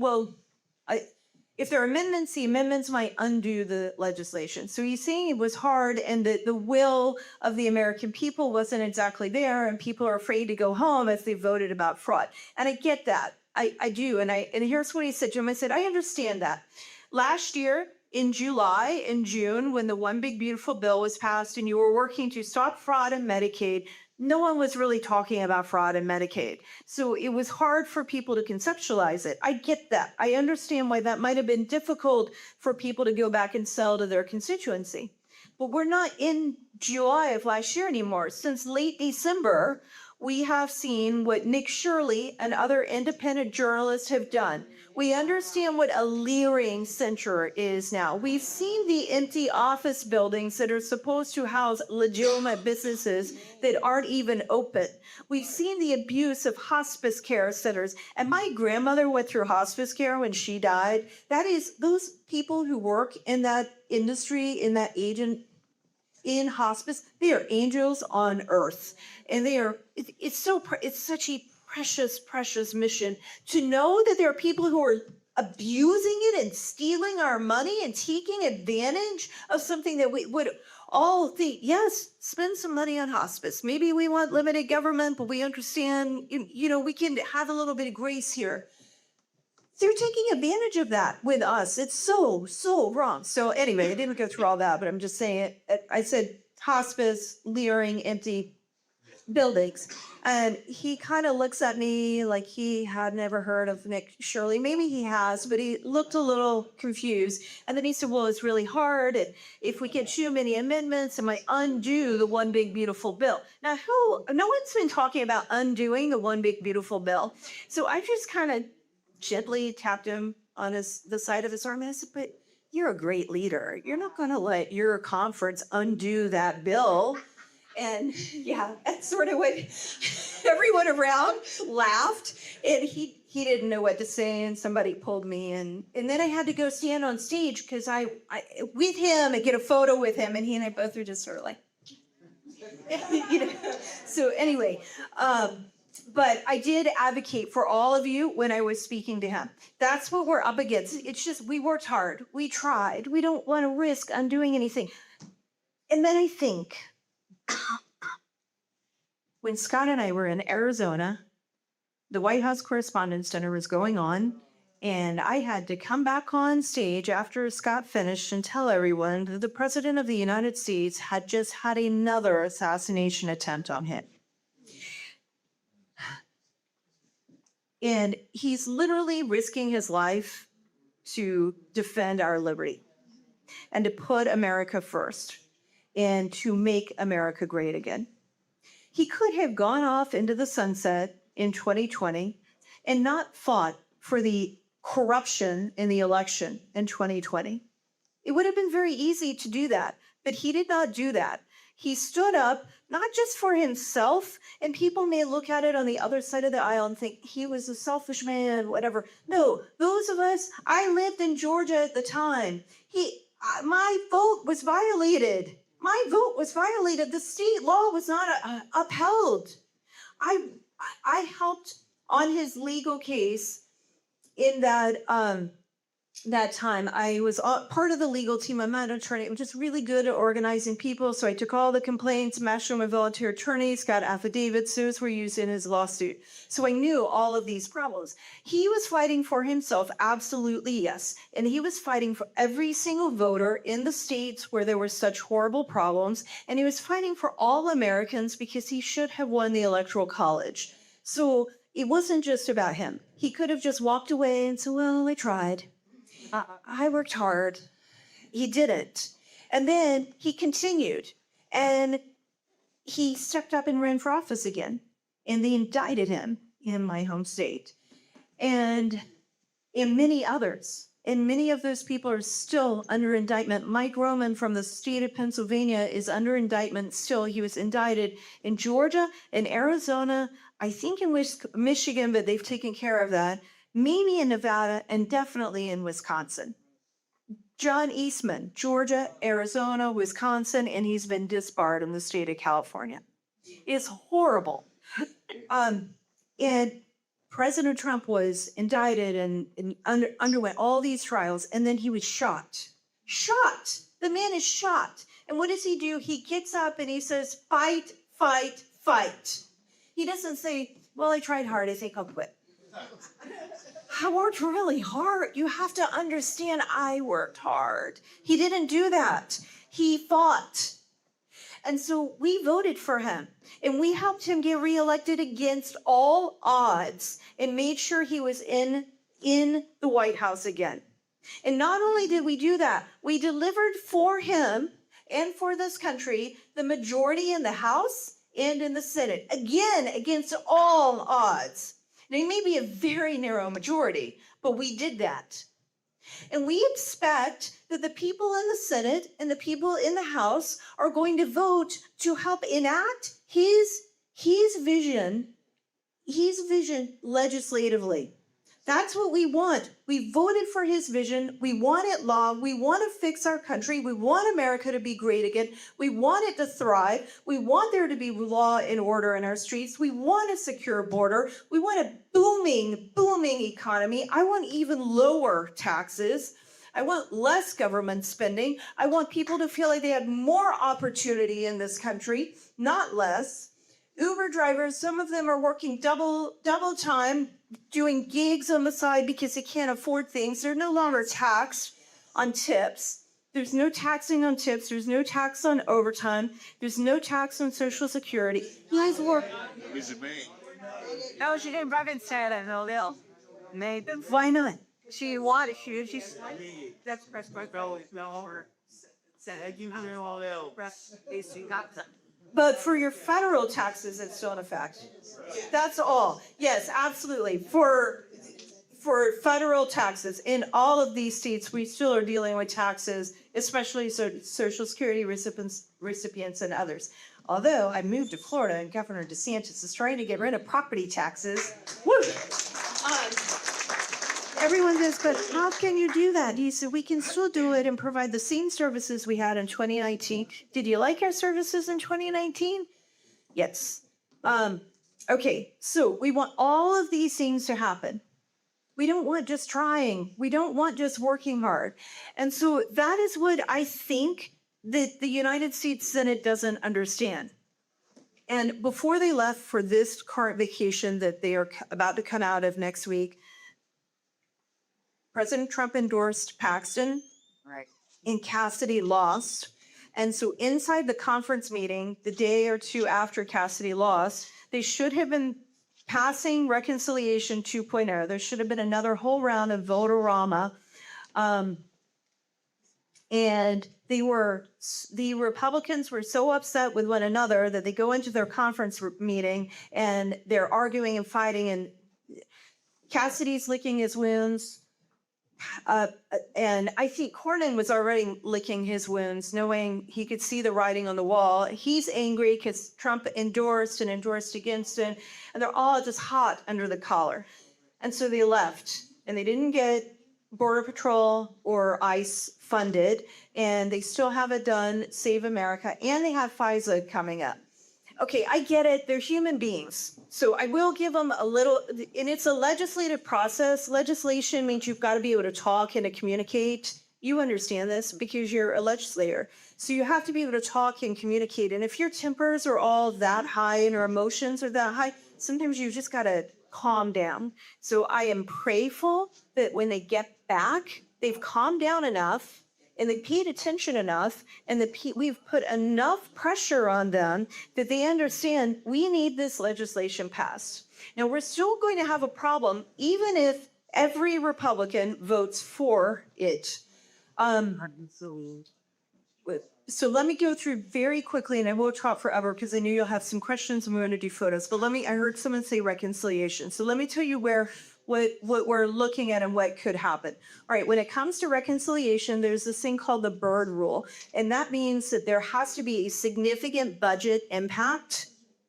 if there are amendments, the amendments might undo the legislation. So he's saying it was hard and that the will of the American people wasn't exactly there and people are afraid to go home if they voted about fraud. And I get that. I do. And here's what he said to him. I said, I understand that. Last year, in July and June, when the One Big Beautiful Bill was passed and you were working to stop fraud in Medicaid, no one was really talking about fraud in Medicaid. So it was hard for people to conceptualize it. I get that. I understand why that might have been difficult for people to go back and sell to their constituency. But we're not in July of last year anymore. Since late December, we have seen what Nick Shirley and other independent journalists have done. We understand what a leering censure is now. We've seen the empty office buildings that are supposed to house legitimate businesses that aren't even open. We've seen the abuse of hospice care centers. And my grandmother went through hospice care when she died. That is, those people who work in that industry, in that agent, in hospice, they are angels on earth. And it's such a precious mission to know that there are people who are abusing it and stealing our money and taking advantage of something that we would all think, yes, spend some money on hospice. Maybe we want limited government, but we understand, we can have a little bit of grace here. They're taking advantage of that with us. It's so wrong. So anyway, I didn't go through all that, but I'm just saying it. I said hospice, leering, empty buildings. And he kind of looks at me like he had never heard of Nick Shirley. Maybe he has, but he looked a little confused. And then he said, well, it's really hard. And if we get too many amendments, it might undo the One Big Beautiful Bill. Now, no one's been talking about undoing the One Big Beautiful Bill. So I just kind of gently tapped him on the side of his arm and I said, but you're a great leader. You're not going to let your conference undo that bill. And yeah, that's sort of what everyone around laughed. And he didn't know what to say. And somebody pulled me in. And then I had to go stand on stage because I with him and get a photo with him. And he and I both were just sort of like, So anyway, but I did advocate for all of you when I was speaking to him. That's what we're up against. It's just, we worked hard. We tried. We don't want to risk undoing anything. And then I think, when Scott and I were in Arizona, the White House Correspondents' Dinner was going on, and I had to come back on stage after Scott finished and tell everyone that the President of the United States had just had another assassination attempt on him. And he's literally risking his life to defend our liberty and to put America first and to make America great again. He could have gone off into the sunset in 2020 and not fought for the corruption in the election in 2020. It would have been very easy to do that, but he did not do that. He stood up, not just for himself, and people may look at it on the other side of the aisle and think he was a selfish man, whatever. No, those of us, I lived in Georgia at the time. My vote was violated. My vote was violated. The state law was not upheld. I helped on his legal case in that time. I was part of the legal team. I'm not an attorney. I'm just really good at organizing people. So I took all the complaints, matched them with volunteer attorneys, got affidavits. Those were used in his lawsuit. So I knew all of these problems. He was fighting for himself, absolutely yes. And he was fighting for every single voter in the states where there were such horrible problems. And he was fighting for all Americans because he should have won the Electoral College. So it wasn't just about him. He could have just walked away and said, well, I tried. I worked hard. He didn't. And then he continued and he stepped up and ran for office again. And they indicted him in my home state. And in many others. And many of those people are still under indictment. Mike Roman from the state of Pennsylvania is under indictment still. He was indicted in Georgia, in Arizona, I think in Michigan, but they've taken care of that. Maybe in Nevada, and definitely in Wisconsin. John Eastman, Georgia, Arizona, Wisconsin, and he's been disbarred in the state of California. It's horrible. And President Trump was indicted and underwent all these trials, and then he was shot. Shot! The man is shot. And what does he do? He gets up and he says, fight, fight, fight. He doesn't say, well, I tried hard, I think I'll quit. I worked really hard. You have to understand, I worked hard. He didn't do that. He fought. And so we voted for him, and we helped him get reelected against all odds and made sure he was in the White House again. And not only did we do that, we delivered for him and for this country the majority in the House and in the Senate, again, against all odds. Now, it may be a very narrow majority, but we did that. And we expect that the people in the Senate and the people in the House are going to vote to help enact his vision legislatively. That's what we want. We voted for his vision. We want it law. We want to fix our country. We want America to be great again. We want it to thrive. We want there to be law and order in our streets. We want a secure border. We want a booming, booming economy. I want even lower taxes. I want less government spending. I want people to feel like they have more opportunity in this country, not less. Uber drivers, some of them are working double time, doing gigs on the side because they can't afford things. They're no longer taxed on tips. There's no taxing on tips. There's no tax on overtime. There's no tax on Social Security. You guys work. No, she didn't break instead of no deal. Made them. Why not? She wanted, she's, that's press belly, no, said, you have no little press, she got them. But for your federal taxes, it's still in effect. That's all. Yes, absolutely. For federal taxes in all of these states, we still are dealing with taxes, especially Social Security recipients and others. Although I moved to Florida and Governor DeSantis is trying to get rid of property taxes. Woo! Everyone says, but how can you do that? He said, we can still do it and provide the same services we had in 2019. Did you like our services in 2019? Yes. Okay, so we want all of these things to happen. We don't want just trying. We don't want just working hard. And so that is what I think that the United States Senate doesn't understand. And before they left for this current vacation that they are about to come out of next week, President Trump endorsed Paxton, right, and Cassidy lost. And so inside the conference meeting, the day or two after Cassidy lost, they should have been passing Reconciliation 2.0. There should have been another whole round of vote-a-rama. And the Republicans were so upset with one another that they go into their conference meeting and they're arguing and fighting, and Cassidy's licking his wounds. And I think Cornyn was already licking his wounds, knowing he could see the writing on the wall. He's angry because Trump endorsed against it, and they're all just hot under the collar. And so they left, and they didn't get Border Patrol or ICE funded, and they still haven't done Save America, and they have FISA coming up. Okay, I get it. They're human beings. So I will give them a little, and it's a legislative process. Legislation means you've got to be able to talk and to communicate. You understand this because you're a legislator. So you have to be able to talk and communicate. And if your tempers are all that high and your emotions are that high, sometimes you just got to calm down. So I am prayerful that when they get back, they've calmed down enough and they paid attention enough, and we've put enough pressure on them that they understand we need this legislation passed. Now, we're still going to have a problem, even if every Republican votes for it. So let me go through very quickly, and I won't talk forever because I know you'll have some questions and we're going to do photos. But I heard someone say reconciliation. So let me tell you what we're looking at and what could happen. All right, when it comes to reconciliation, there's this thing called the Byrd Rule, and that means that there has to be a significant budget impact,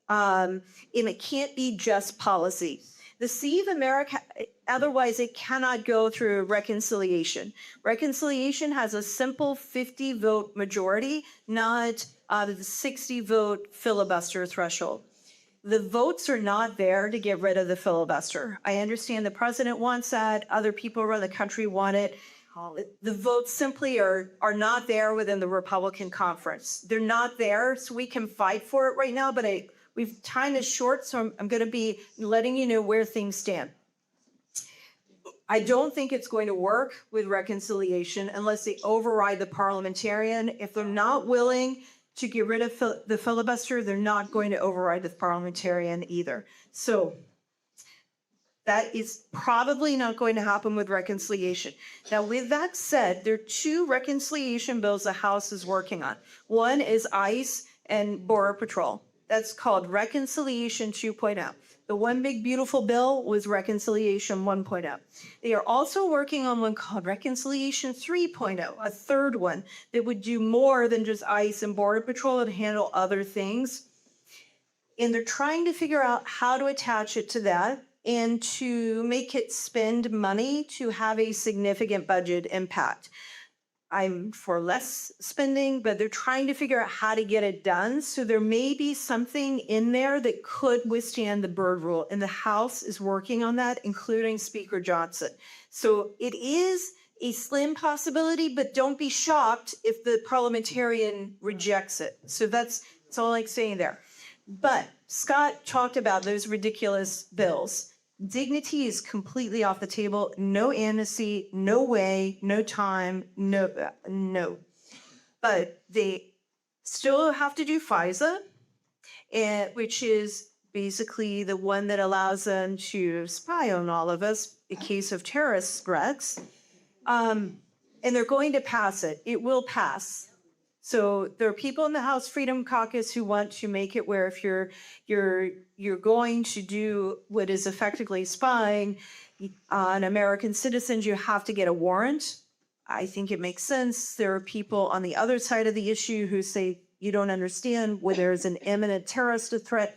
and it can't be just policy. The Save America, otherwise it cannot go through reconciliation. Reconciliation has a simple 50-vote majority, not the 60-vote filibuster threshold. the votes are not there to get rid of the filibuster. I understand the president wants that. Other people around the country want it. The votes simply are not there within the Republican conference. They're not there, so we can fight for it right now, but time is short, so I'm going to be letting you know where things stand. I don't think it's going to work with reconciliation unless they override the parliamentarian. If they're not willing to get rid of the filibuster, they're not going to override the parliamentarian either. So that is probably not going to happen with reconciliation. Now, with that said, there are two reconciliation bills the House is working on. One is ICE and Border Patrol. That's called Reconciliation 2.0. The one big beautiful bill was Reconciliation 1.0. They are also working on one called Reconciliation 3.0, a third one that would do more than just ICE and Border Patrol and handle other things. And they're trying to figure out how to attach it to that and to make it spend money to have a significant budget impact. I'm for less spending, but they're trying to figure out how to get it done. So there may be something in there that could withstand the Byrd rule, and the House is working on that, including Speaker Johnson. So it is a slim possibility, but don't be shocked if the parliamentarian rejects it. So that's all I'm saying there. But Scott talked about those ridiculous bills. Dignity is completely off the table. No amnesty, no way, no time, no. But they still have to do FISA, which is basically the one that allows them to spy on all of us in case of terrorist threats. And they're going to pass it. It will pass. So there are people in the House Freedom Caucus who want to make it where if you're going to do what is effectively spying on American citizens, you have to get a warrant. I think it makes sense. There are people on the other side of the issue who say you don't understand when there's an imminent terrorist threat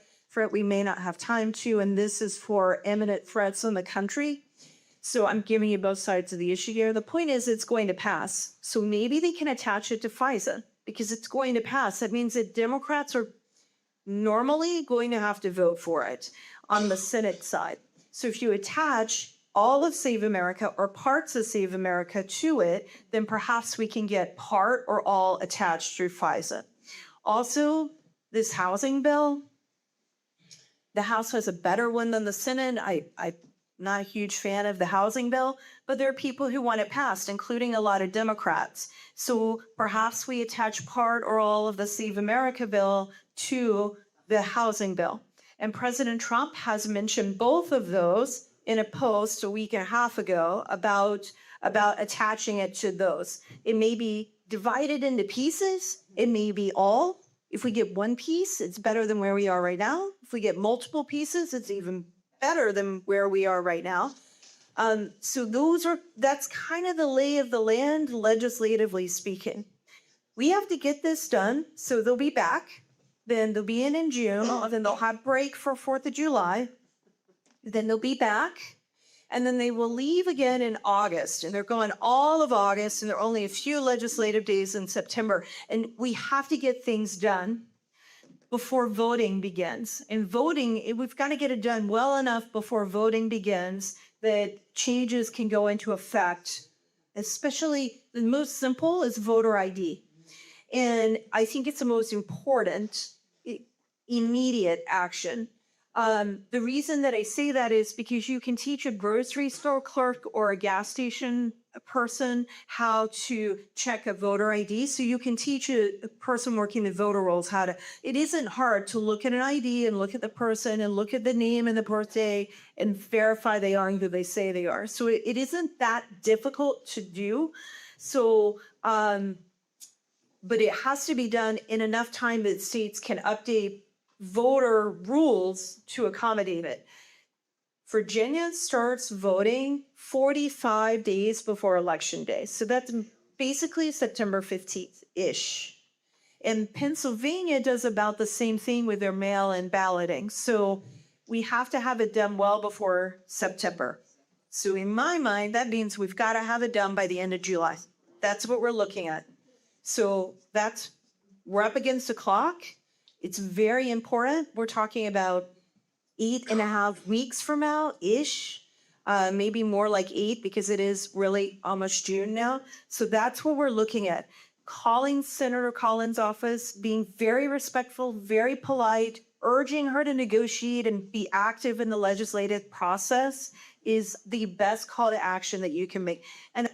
we may not have time to, and this is for imminent threats on the country. So I'm giving you both sides of the issue here. The point is it's going to pass. So maybe they can attach it to FISA because it's going to pass. That means that Democrats are normally going to have to vote for it on the Senate side. So if you attach all of Save America or parts of Save America to it, then perhaps we can get part or all attached through FISA. Also, this housing bill, the House has a better one than the Senate. I'm not a huge fan of the housing bill, but there are people who want it passed, including a lot of Democrats. So perhaps we attach part or all of the Save America bill to the housing bill. And President Trump has mentioned both of those in a post a week and a half ago about attaching it to those. It may be divided into pieces. It may be all. If we get one piece, it's better than where we are right now. If we get multiple pieces, it's even better than where we are right now. So that's kind of the lay of the land, legislatively speaking. We have to get this done, so they'll be back. Then they'll be in June, and then they'll have break for 4th of July. Then they'll be back, and then they will leave again in August, and they're going all of August, and there are only a few legislative days in September. And we have to get things done before voting begins. And voting, we've got to get it done well enough before voting begins that changes can go into effect. Especially the most simple is voter ID. And I think it's the most important immediate action. The reason that I say that is because you can teach a grocery store clerk or a gas station person how to check a voter ID. So you can teach a person working the voter rolls how to, it isn't hard to look at an ID and look at the person and look at the name and the birthday and verify they are who they say they are. So it isn't that difficult to do. So, but it has to be done in enough time that states can update voter rules to accommodate it. Virginia starts voting 45 days before Election Day. So that's basically September 15th-ish. And Pennsylvania does about the same thing with their mail-in balloting. So we have to have it done well before September. So in my mind, that means we've got to have it done by the end of July. That's what we're looking at. So we're up against the clock. It's very important. We're talking about 8.5 weeks from now ish, maybe more like 8 because it is really almost June now. So that's what we're looking at. Calling Senator Collins' office, being very respectful, very polite, urging her to negotiate and be active in the legislative process is the best call to action that you can make. And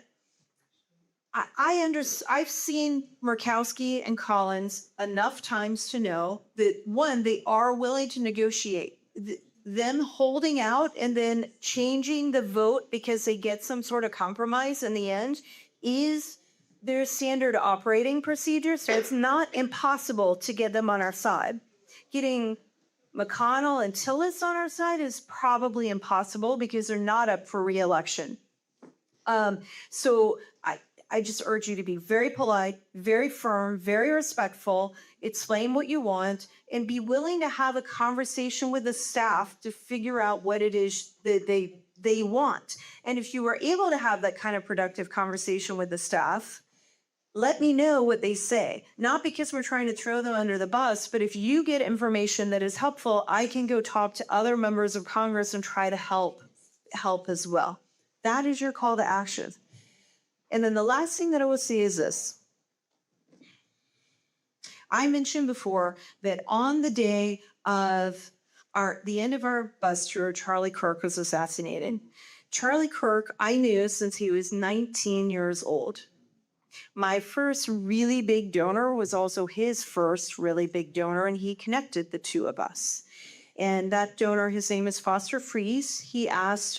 I've seen Murkowski and Collins enough times to know that one, they are willing to negotiate. Them holding out and then changing the vote because they get some sort of compromise in the end is their standard operating procedure. So it's not impossible to get them on our side. Getting McConnell and Tillis on our side is probably impossible because they're not up for re-election. So I just urge you to be very polite, very firm, very respectful, explain what you want, and be willing to have a conversation with the staff to figure out what it is that they want. And if you were able to have that kind of productive conversation with the staff, let me know what they say. Not because we're trying to throw them under the bus, but if you get information that is helpful, I can go talk to other members of Congress and try to help as well. That is your call to action. And then the last thing that I will say is this. I mentioned before that on the day of the end of our bus tour, Charlie Kirk was assassinated. Charlie Kirk, I knew since he was 19 years old. My first really big donor was also his first really big donor, and he connected the two of us. And that donor, his name is Foster Fries. He asked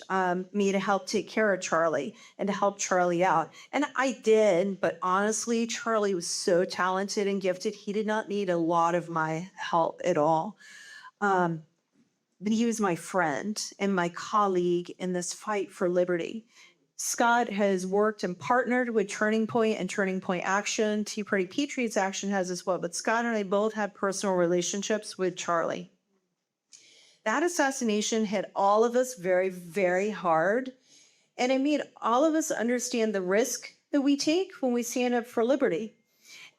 me to help take care of Charlie and to help Charlie out. And I did, but honestly, Charlie was so talented and gifted, he did not need a lot of my help at all. But he was my friend and my colleague in this fight for liberty. Scott has worked and partnered with Turning Point and Turning Point Action. Tea Party Patriots Action has as well, but Scott and I both had personal relationships with Charlie. That assassination hit all of us very, very hard. And it made all of us understand the risk that we take when we stand up for liberty.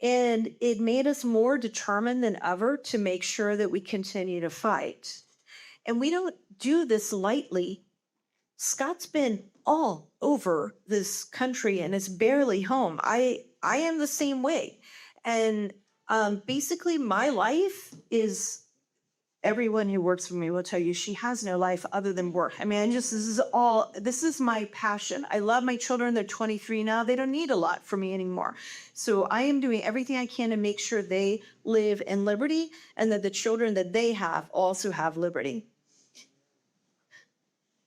And it made us more determined than ever to make sure that we continue to fight. And we don't do this lightly. Scott's been all over this country and is barely home. I am the same way. And basically my life is, everyone who works for me will tell you she has no life other than work. I mean, this is my passion. I love my children. They're 23 now. They don't need a lot from me anymore. So I am doing everything I can to make sure they live in liberty and that the children that they have also have liberty.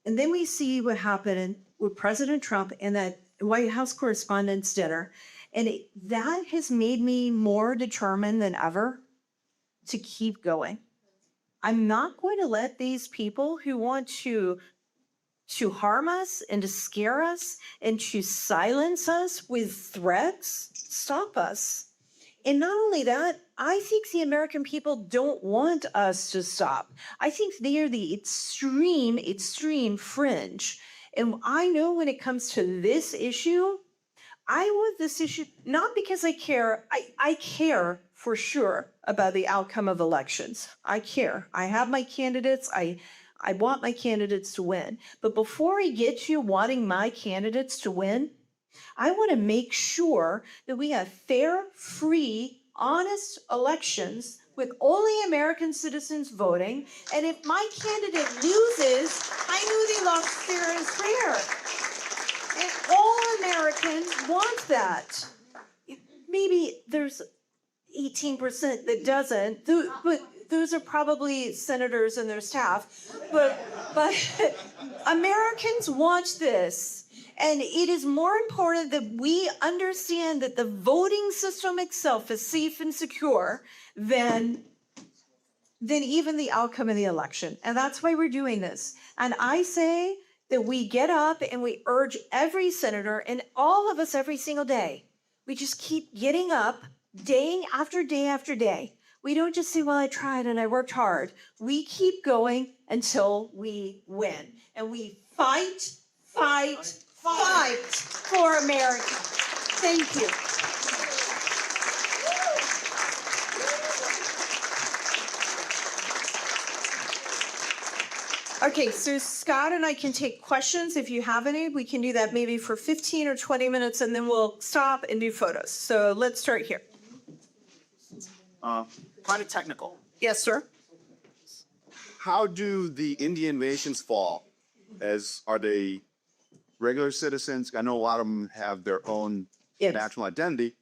And then we see what happened with President Trump and that White House Correspondents' Dinner. And that has made me more determined than ever to keep going. I'm not going to let these people who want to harm us and to scare us and to silence us with threats stop us. And not only that, I think the American people don't want us to stop. I think they are the extreme, extreme fringe. And I know when it comes to this issue, I want this issue, not because I care, I care for sure about the outcome of elections. I care. I have my candidates. I want my candidates to win. But before I get to wanting my candidates to win, I want to make sure that we have fair, free, honest elections with only American citizens voting. And if my candidate loses, I know they lost fair and square. And all Americans want that. Maybe there's 18% that doesn't, but those are probably senators and their staff. But Americans want this. And it is more important that we understand that the voting system itself is safe and secure than even the outcome of the election. And that's why we're doing this. And I say that we get up and we urge every senator and all of us every single day. We just keep getting up day after day after day. We don't just say, well, I tried and I worked hard. We keep going until we win. And we fight for America. Thank you. Okay, so Scott and I can take questions if you have any. We can do that maybe for 15 or 20 minutes and then we'll stop and do photos. So let's start here. Kind of technical. Yes, sir. How do the Indian nations fall? Are they regular citizens? I know a lot of them have their own Yes. national identity.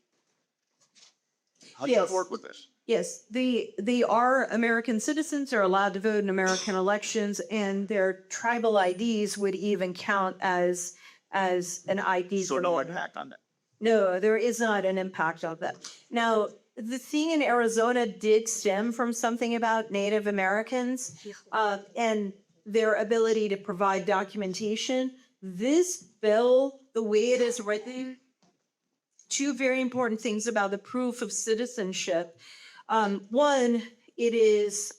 How do you Yes. work with this? Yes, they are American citizens, are allowed to vote in American elections, and their tribal IDs would even count as an ID. So for no them. impact on that. No, there is not an impact of that. Now, the thing in Arizona did stem from something about Native Americans and their ability to provide documentation. This bill, the way it is written, two very important things about the proof of citizenship. One, it is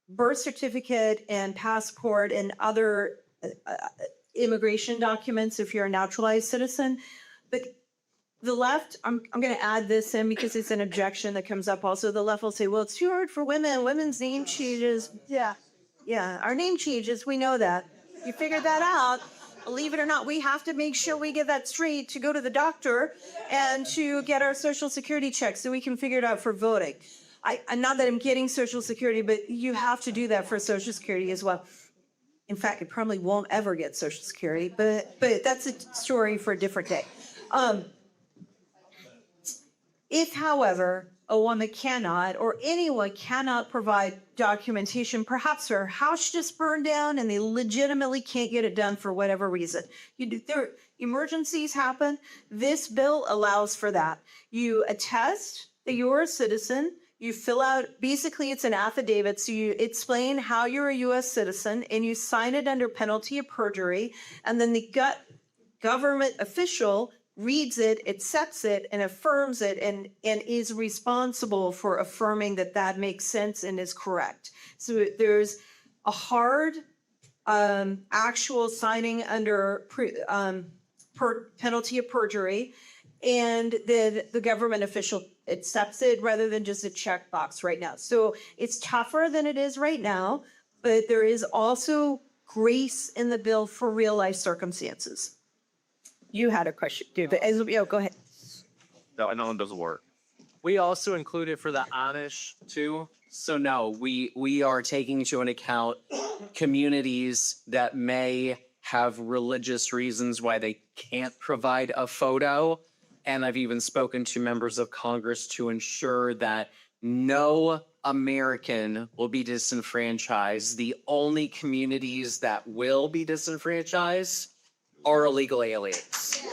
birth certificate and passport and other immigration documents if you're a naturalized citizen. But the left, I'm going to add this in because it's an objection that comes up also. The left will say, well, it's too hard for women. Women's name changes. Yeah, our name changes. We know that. You figured that out. Believe it or not, we have to make sure we get that straight to go to the doctor and to get our Social Security check so we can figure it out for voting. Not that I'm getting Social Security, but you have to do that for Social Security as well. In fact, it probably won't ever get Social Security, but that's a story for a different day. If, however, a woman cannot or anyone cannot provide documentation, perhaps their house just burned down and they legitimately can't get it done for whatever reason. Emergencies happen. This bill allows for that. You attest that you're a citizen. You fill out, basically it's an affidavit. So you explain how you're a US citizen and you sign it under penalty of perjury. And then the government official reads it, accepts it, and affirms it, and is responsible for affirming that that makes sense and is correct. So there's a hard actual signing under penalty of perjury, and then the government official accepts it rather than just a checkbox right now. So it's tougher than it is right now, but there is also grace in the bill for real life circumstances. You had a question, dude. But go ahead. No, I know it doesn't work. We also included for the Amish too. So no, we are taking into account communities that may have religious reasons why they can't provide a photo. And I've even spoken to members of Congress to ensure that no American will be disenfranchised. The only communities that will be disenfranchised are illegal aliens.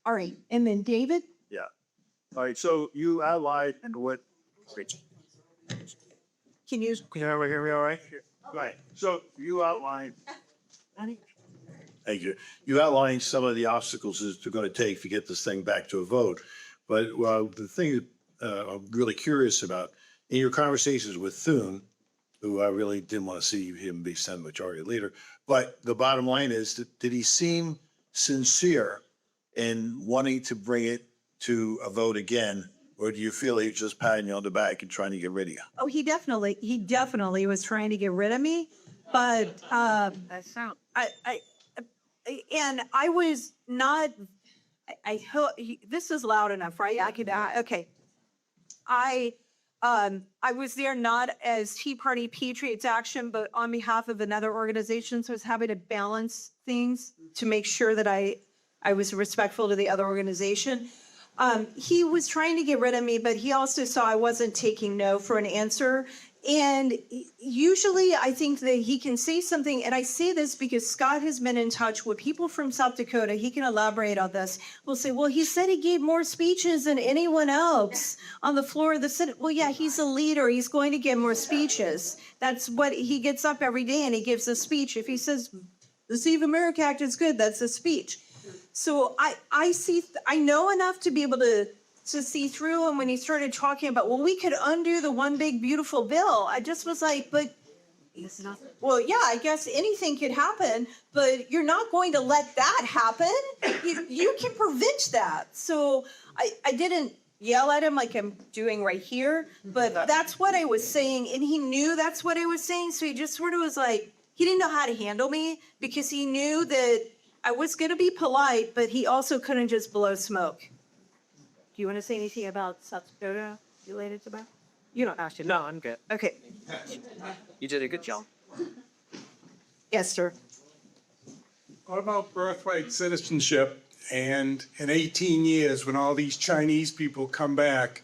All right, and then David? Yeah. All right, so you outlined what, Can you? can everybody hear me all right? Right, so you outlined. Thank you. You outlined some of the obstacles it's going to take to get this thing back to a vote. But the thing I'm really curious about, in your conversations with Thune, who I really didn't want to see him be Senate Majority Leader, but the bottom line is, did he seem sincere in wanting to bring it to a vote again? Or do you feel he's just patting you on the back and trying to get rid of you? Oh, he definitely was trying to get rid of me, but and I was not. This is loud enough, right? I could. Okay. I was there not as Tea Party Patriots Action, but on behalf of another organization. So I was having to balance things to make sure that I was respectful to the other organization. He was trying to get rid of me, but he also saw I wasn't taking no for an answer. And usually I think that he can say something, and I say this because Scott has been in touch with people from South Dakota. He can elaborate on this. We'll say, well, he said he gave more speeches than anyone else on the floor of the Senate. Well, yeah, he's a leader. He's going to give more speeches. That's what he gets up every day and he gives a speech. If he says the Save America Act is good, that's a speech. So I know enough to be able to see through. And when he started talking about, well, we could undo the one big beautiful bill, I just was like, but well, yeah, I guess anything could happen, but you're not going to let that happen. You can prevent that. So I didn't yell at him like I'm doing right here, but that's what I was saying. And he knew that's what I was saying. So he just sort of was like, he didn't know how to handle me because he knew that I was going to be polite, but he also couldn't just blow smoke. Do you want to say anything about South Dakota related to that? You don't actually. No, I'm good. Okay. You did a good job. Yes, sir. What about birthright citizenship? And in 18 years, when all these Chinese people come back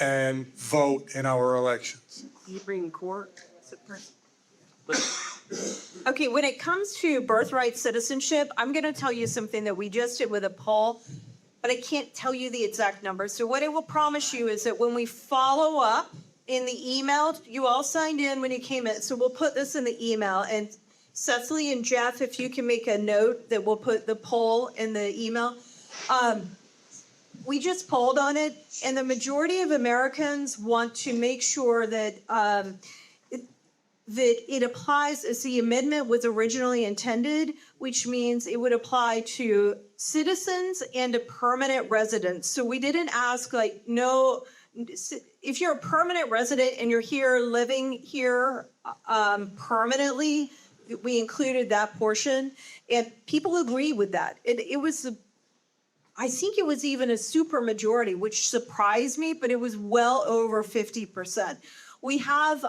and vote in our elections? You bring court. Okay, when it comes to birthright citizenship, I'm going to tell you something that we just did with a poll, but I can't tell you the exact number. So what I will promise you is that when we follow up in the email, you all signed in when you came in. So we'll put this in the email. And Cecily and Jeff, if you can make a note that we'll put the poll in the email. We just polled on it, and the majority of Americans want to make sure that it applies as the amendment was originally intended, which means it would apply to citizens and to permanent residents. So we didn't ask no, if you're a permanent resident and you're here living here permanently, we included that portion, and people agree with that. I think it was even a super majority, which surprised me, but it was well over 50%. We have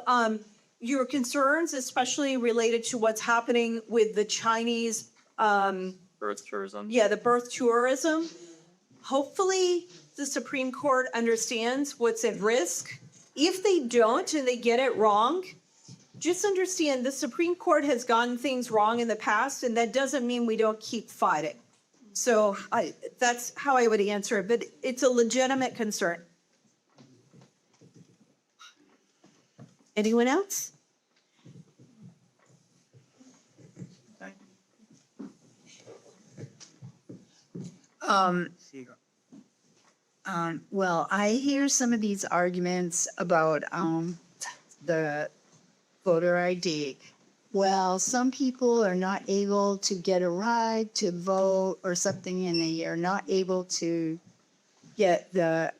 your concerns, especially related to what's happening with the Chinese Birth tourism. yeah, the birth tourism. Hopefully, the Supreme Court understands what's at risk. If they don't and they get it wrong, just understand the Supreme Court has gotten things wrong in the past, and that doesn't mean we don't keep fighting. So that's how I would answer it, but it's a legitimate concern. Anyone else? Well, I hear some of these arguments about the voter ID. Well, some people are not able to get a ride to vote or something, and they are not able to get the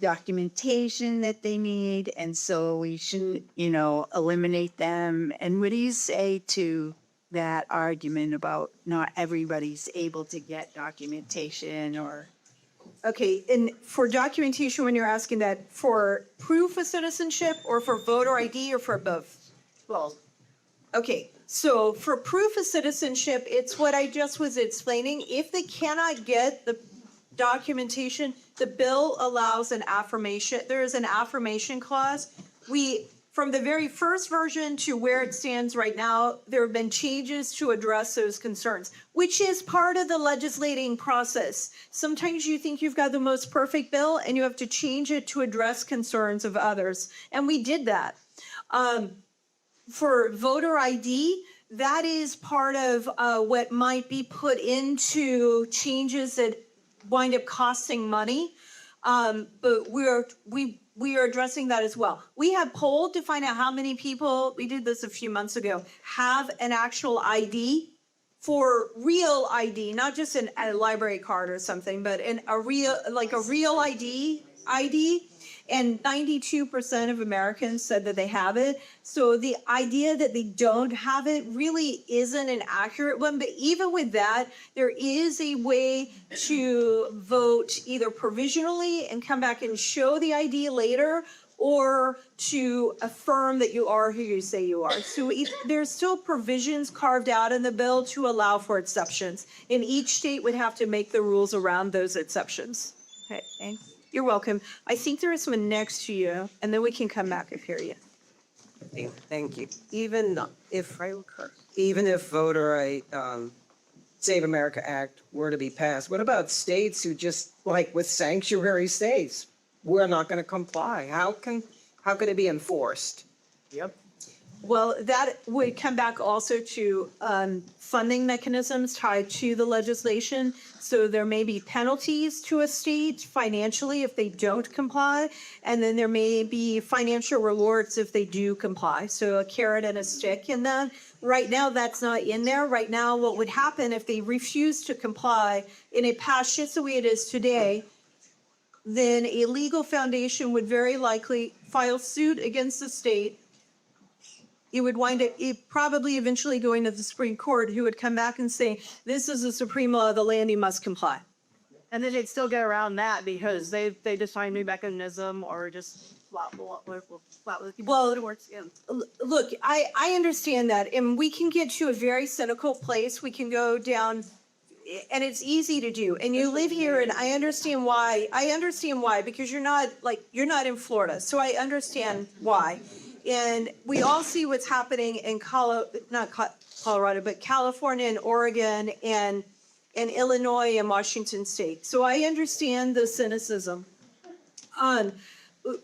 documentation that they need, and so we shouldn't, eliminate them. And what do you say to that argument about not everybody's able to get documentation or? Okay, and for documentation, when you're asking that, for proof of citizenship or for voter ID or for both? Well, okay, so for proof of citizenship, it's what I just was explaining. If they cannot get the documentation, the bill allows an affirmation. There is an affirmation clause. From the very first version to where it stands right now, there have been changes to address those concerns, which is part of the legislating process. Sometimes you think you've got the most perfect bill and you have to change it to address concerns of others. And we did that. For voter ID, that is part of what might be put into changes that wind up costing money. But we are addressing that as well. We have polled to find out how many people, we did this a few months ago, have an actual ID for real ID, not just a library card or something, but a real ID, and 92% of Americans said that they have it. So the idea that they don't have it really isn't an accurate one. But even with that, there is a way to vote either provisionally and come back and show the ID later, or to affirm that you are who you say you are. So there's still provisions carved out in the bill to allow for exceptions. And each state would have to make the rules around those exceptions. Okay, thanks. You're welcome. I think there is someone next to you, and then we can come back and hear you. Thank you. Even if Save America Act were to be passed, what about states who just, like with sanctuary states, we're not going to comply? How could it be enforced? Yep. Well, that would come back also to funding mechanisms tied to the legislation. So there may be penalties to a state financially if they don't comply, and then there may be financial rewards if they do comply. So a carrot and a stick in that. Right now, that's not in there. Right now, what would happen if they refuse to comply in a past just the way it is today, then a legal foundation would very likely file suit against the state. It would wind up probably eventually going to the Supreme Court, who would come back and say, this is the supreme law of the land, you must comply. And then they'd still get around that because they just find new mechanism or just flat with people. Well, it works. Yeah. Look, I understand that, and we can get to a very cynical place. We can go down, and it's easy to do. And you live here, and I understand why. Because you're not in Florida, so I understand why. And we all see what's happening in Colorado, but California and Oregon and Illinois and Washington State. So I understand the cynicism.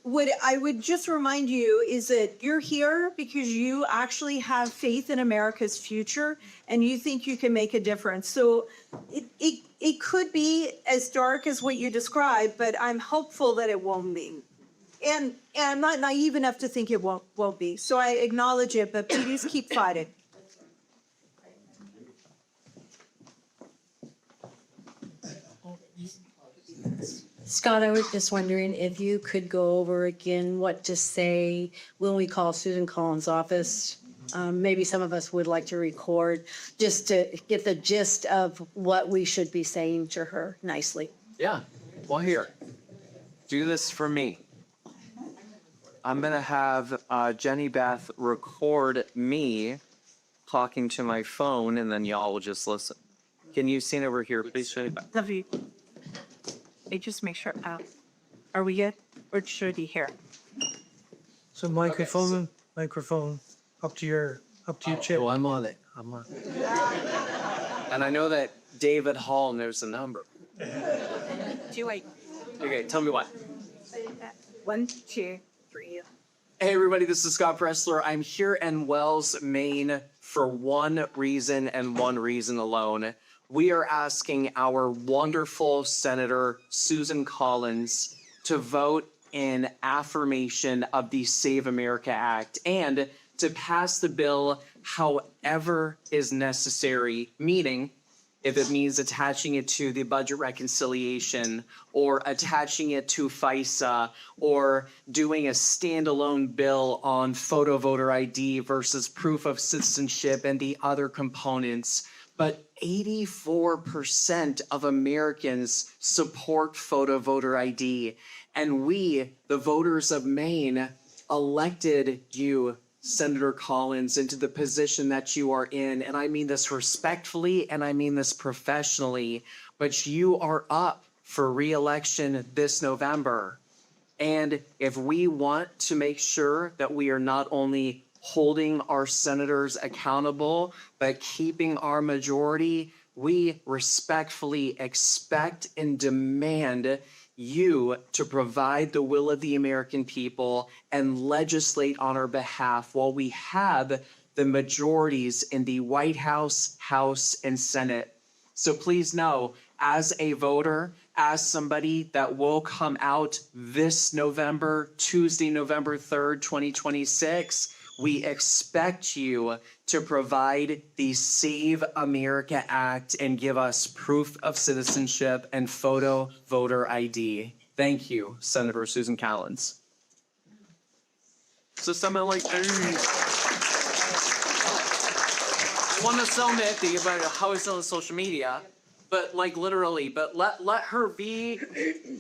What I would just remind you is that you're here because you actually have faith in America's future and you think you can make a difference. So it could be as dark as what you described, but I'm hopeful that it won't be. And I'm not naive enough to think it won't be. So I acknowledge it, but please keep fighting. Scott, I was just wondering if you could go over again what to say when we call Susan Collins' office. Maybe some of us would like to record just to get the gist of what we should be saying to her nicely. Yeah. Well, here, do this for me. I'm going to have Jenny Beth record me talking to my phone, and then y'all will just listen. Can you stand over here, please? Love you. Hey, just make sure. Are we good? Or should he hear? So microphone, up to your chip. Oh, I'm on it. I'm on it. And I know that David Hall knows the number. 2-8. Okay, tell me what. 1, 2, 3. Hey everybody, this is Scott Pressler. I'm here in Wells, Maine for one reason and one reason alone. We are asking our wonderful Senator Susan Collins to vote in affirmation of the Save America Act and to pass the bill however is necessary, meaning if it means attaching it to the budget reconciliation or attaching it to FISA or doing a standalone bill on photo voter ID versus proof of citizenship and the other components. But 84% of Americans support photo voter ID. And we, the voters of Maine, elected you, Senator Collins, into the position that you are in. And I mean this respectfully and I mean this professionally, but you are up for re-election this November. And if we want to make sure that we are not only holding our senators accountable, but keeping our majority, we respectfully expect and demand you to provide the will of the American people and legislate on our behalf while we have the majorities in the White House, House, and Senate. So please know, as a voter, as somebody that will come out this November, Tuesday, November 3rd, 2026, we expect you to provide the Save America Act and give us proof of citizenship and photo voter ID. Thank you, Senator Susan Collins. So someone like, I want to sell Nifty about how it's on social media, but like literally, but let her be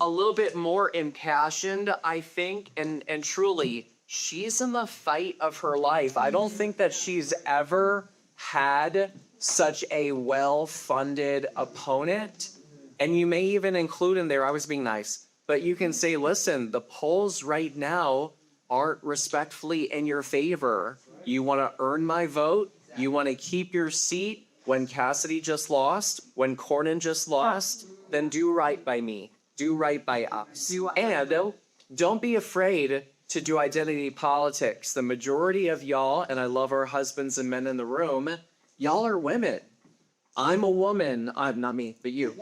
a little bit more impassioned, I think, and truly, she's in the fight of her life. I don't think that she's ever had such a well-funded opponent. And you may even include in there, I was being nice, but you can say, listen, the polls right now aren't respectfully in your favor. You want to earn my vote? You want to keep your seat when Cassidy just lost, when Cornyn just lost? Then do right by me. Do right by us. And don't be afraid to do identity politics. The majority of y'all, and I love our husbands and men in the room, y'all are women. I'm a woman. I'm not me, but you.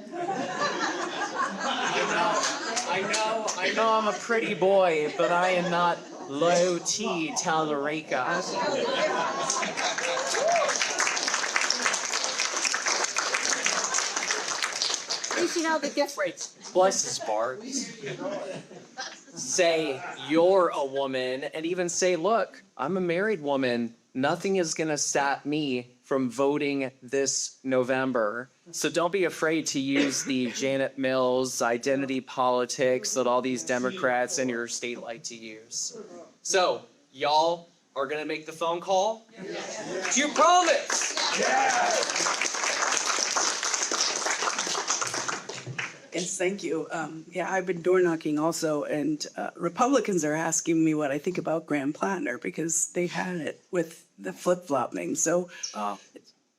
I know I'm a pretty boy, but I am not low T Tallarica. see how the gift rates. Bless his heart. Say you're a woman and even say, look, I'm a married woman. Nothing is going to stop me from voting this November. So don't be afraid to use the Janet Mills identity politics that all these Democrats in your state like to use. So y'all are going to make the phone call? Do you promise? Yes, thank you. Yeah, I've been door knocking also, and Republicans are asking me what I think about Grand Planner because they had it with the flip-flopping. So,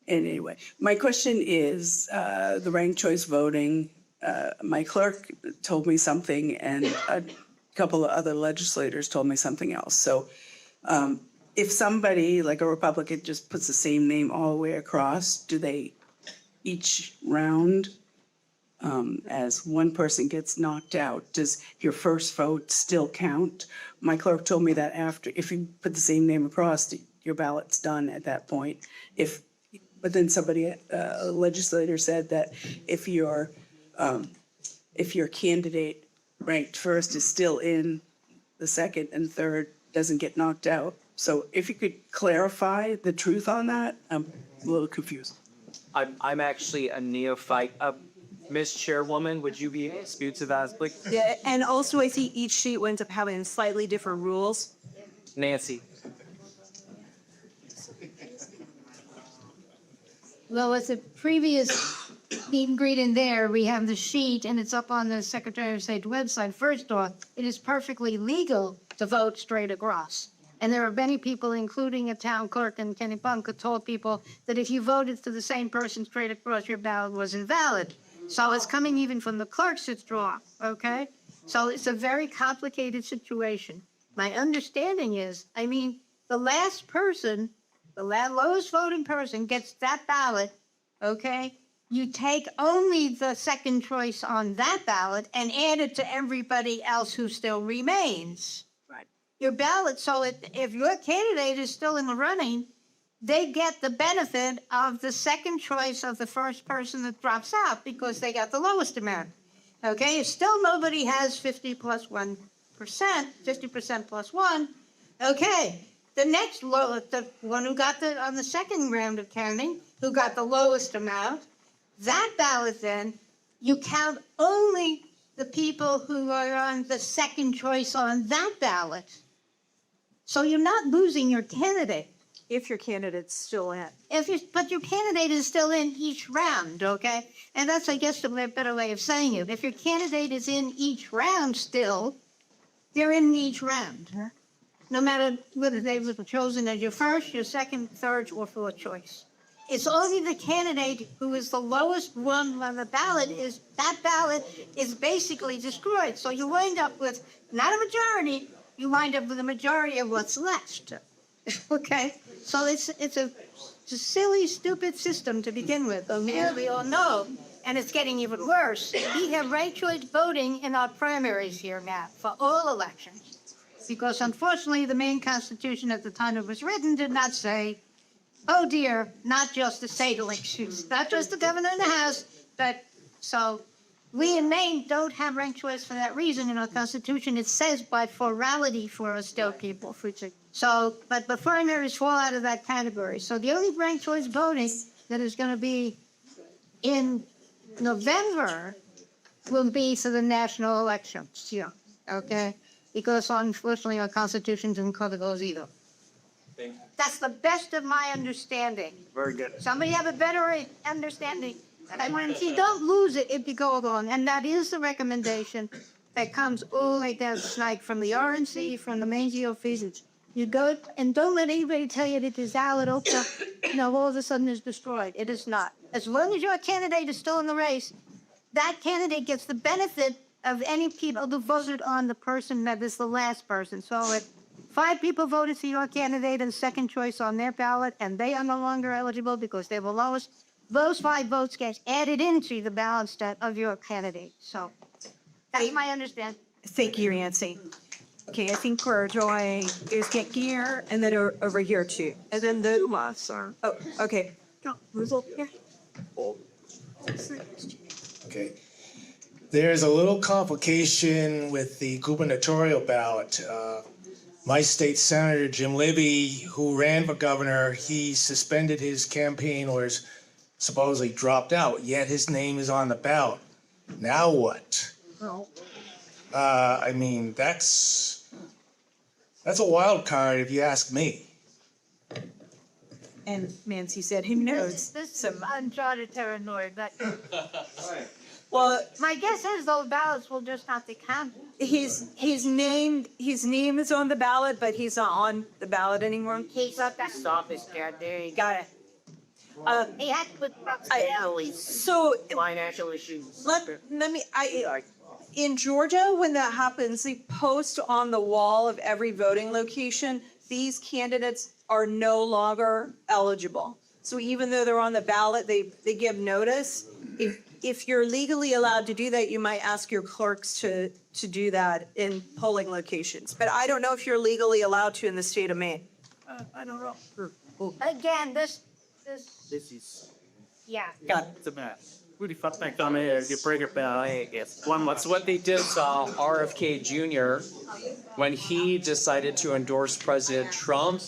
anyway, my question is the ranked choice voting. My clerk told me something, and a couple of other legislators told me something else. So, if somebody like a Republican just puts the same name all the way across, do they each round? As one person gets knocked out, does your first vote still count? My clerk told me that after, if you put the same name across, your ballot's done at that point. But then somebody, a legislator said that if your candidate ranked first is still in, the second and third doesn't get knocked out. So if you could clarify the truth on that, I'm a little confused. I'm actually a neophyte. Miss Chairwoman, would you be able to speak to that, please? Yeah, and also I see each sheet winds up having slightly different rules. Nancy. Well, with the previous meet and greet in there, we have the sheet and it's up on the Secretary of State website. First off, it is perfectly legal to vote straight across. And there are many people, including a town clerk in Kennebunk, who told people that if you voted for the same person straight across, your ballot was invalid. So it's coming even from the clerks withdraw, okay? So it's a very complicated situation. My understanding is, the last person, the lowest voting person gets that ballot, okay? You take only the second choice on that ballot and add it to everybody else who still remains. Right. Your ballot, so if your candidate is still in the running, they get the benefit of the second choice of the first person that drops out because they got the lowest amount. Okay, still nobody has 50 plus 1%, 50% plus 1. Okay, the next the one who got on the second round of counting, who got the lowest amount, that ballot then, you count only the people who are on the second choice on that ballot. So you're not losing your candidate. If your candidate's still in. But your candidate is still in each round, okay? And that's, I guess, a better way of saying it. If your candidate is in each round still, they're in each round. No matter whether they were chosen as your first, your second, third, or fourth choice. It's only the candidate who is the lowest one on the ballot that ballot is basically destroyed. So you wind up with not a majority, you wind up with a majority of what's left. Okay, so it's a silly, stupid system to begin with, as we all know, and it's getting even worse. We have ranked choice voting in our primaries here now for all elections, because unfortunately the Maine Constitution at the time it was written did not say, oh dear, not just the state elections, not just the governor and the House, but so we in Maine don't have ranked choice for that reason in our Constitution. It says by plurality for us still people. So, but the primaries fall out of that category. So the only ranked choice voting that is going to be in November will be for the national elections, okay? Because unfortunately our Constitution doesn't cover those either. Thank you. That's the best of my understanding. Very good. Somebody have a better understanding. I want to see, don't lose it if you go along. And that is the recommendation that comes all the way down like from the RNC, from the Maine geophysics. You go and don't let anybody tell you that this ballot open, all of a sudden is destroyed. It is not. As long as your candidate is still in the race, that candidate gets the benefit of any people who voted on the person that is the last person. So if 5 people voted for your candidate and second choice on their ballot, and they are no longer eligible because they were lowest, those 5 votes get added into the balance stat of your candidate. So that's my understanding. Thank you, Nancy. Okay, I think we're drawing is get gear and then over here too. And then the last are. Oh, okay. Who's over here? Okay. There's a little complication with the gubernatorial ballot. My state senator, Jim Libby, who ran for governor, he suspended his campaign or is supposedly dropped out, yet his name is on the ballot. Now what? I mean, that's a wild card if you ask me. And Nancy said, who knows? This is some uncharted territory, but Well, my guess is those ballots will just not be counted. his name is on the ballot, but he's not on the ballot anymore. He's up that office there, there you go. Got it. He had to put So Financial issues. let me, in Georgia, when that happens, they post on the wall of every voting location, these candidates are no longer eligible. So even though they're on the ballot, they give notice. If you're legally allowed to do that, you might ask your clerks to do that in polling locations. But I don't know if you're legally allowed to in the state of Maine. I don't know. Again, this, This is yeah. the mess. Really fuck my thumb here. You break it down, I guess. That's what they did to RFK Jr. when he decided to endorse President Trump.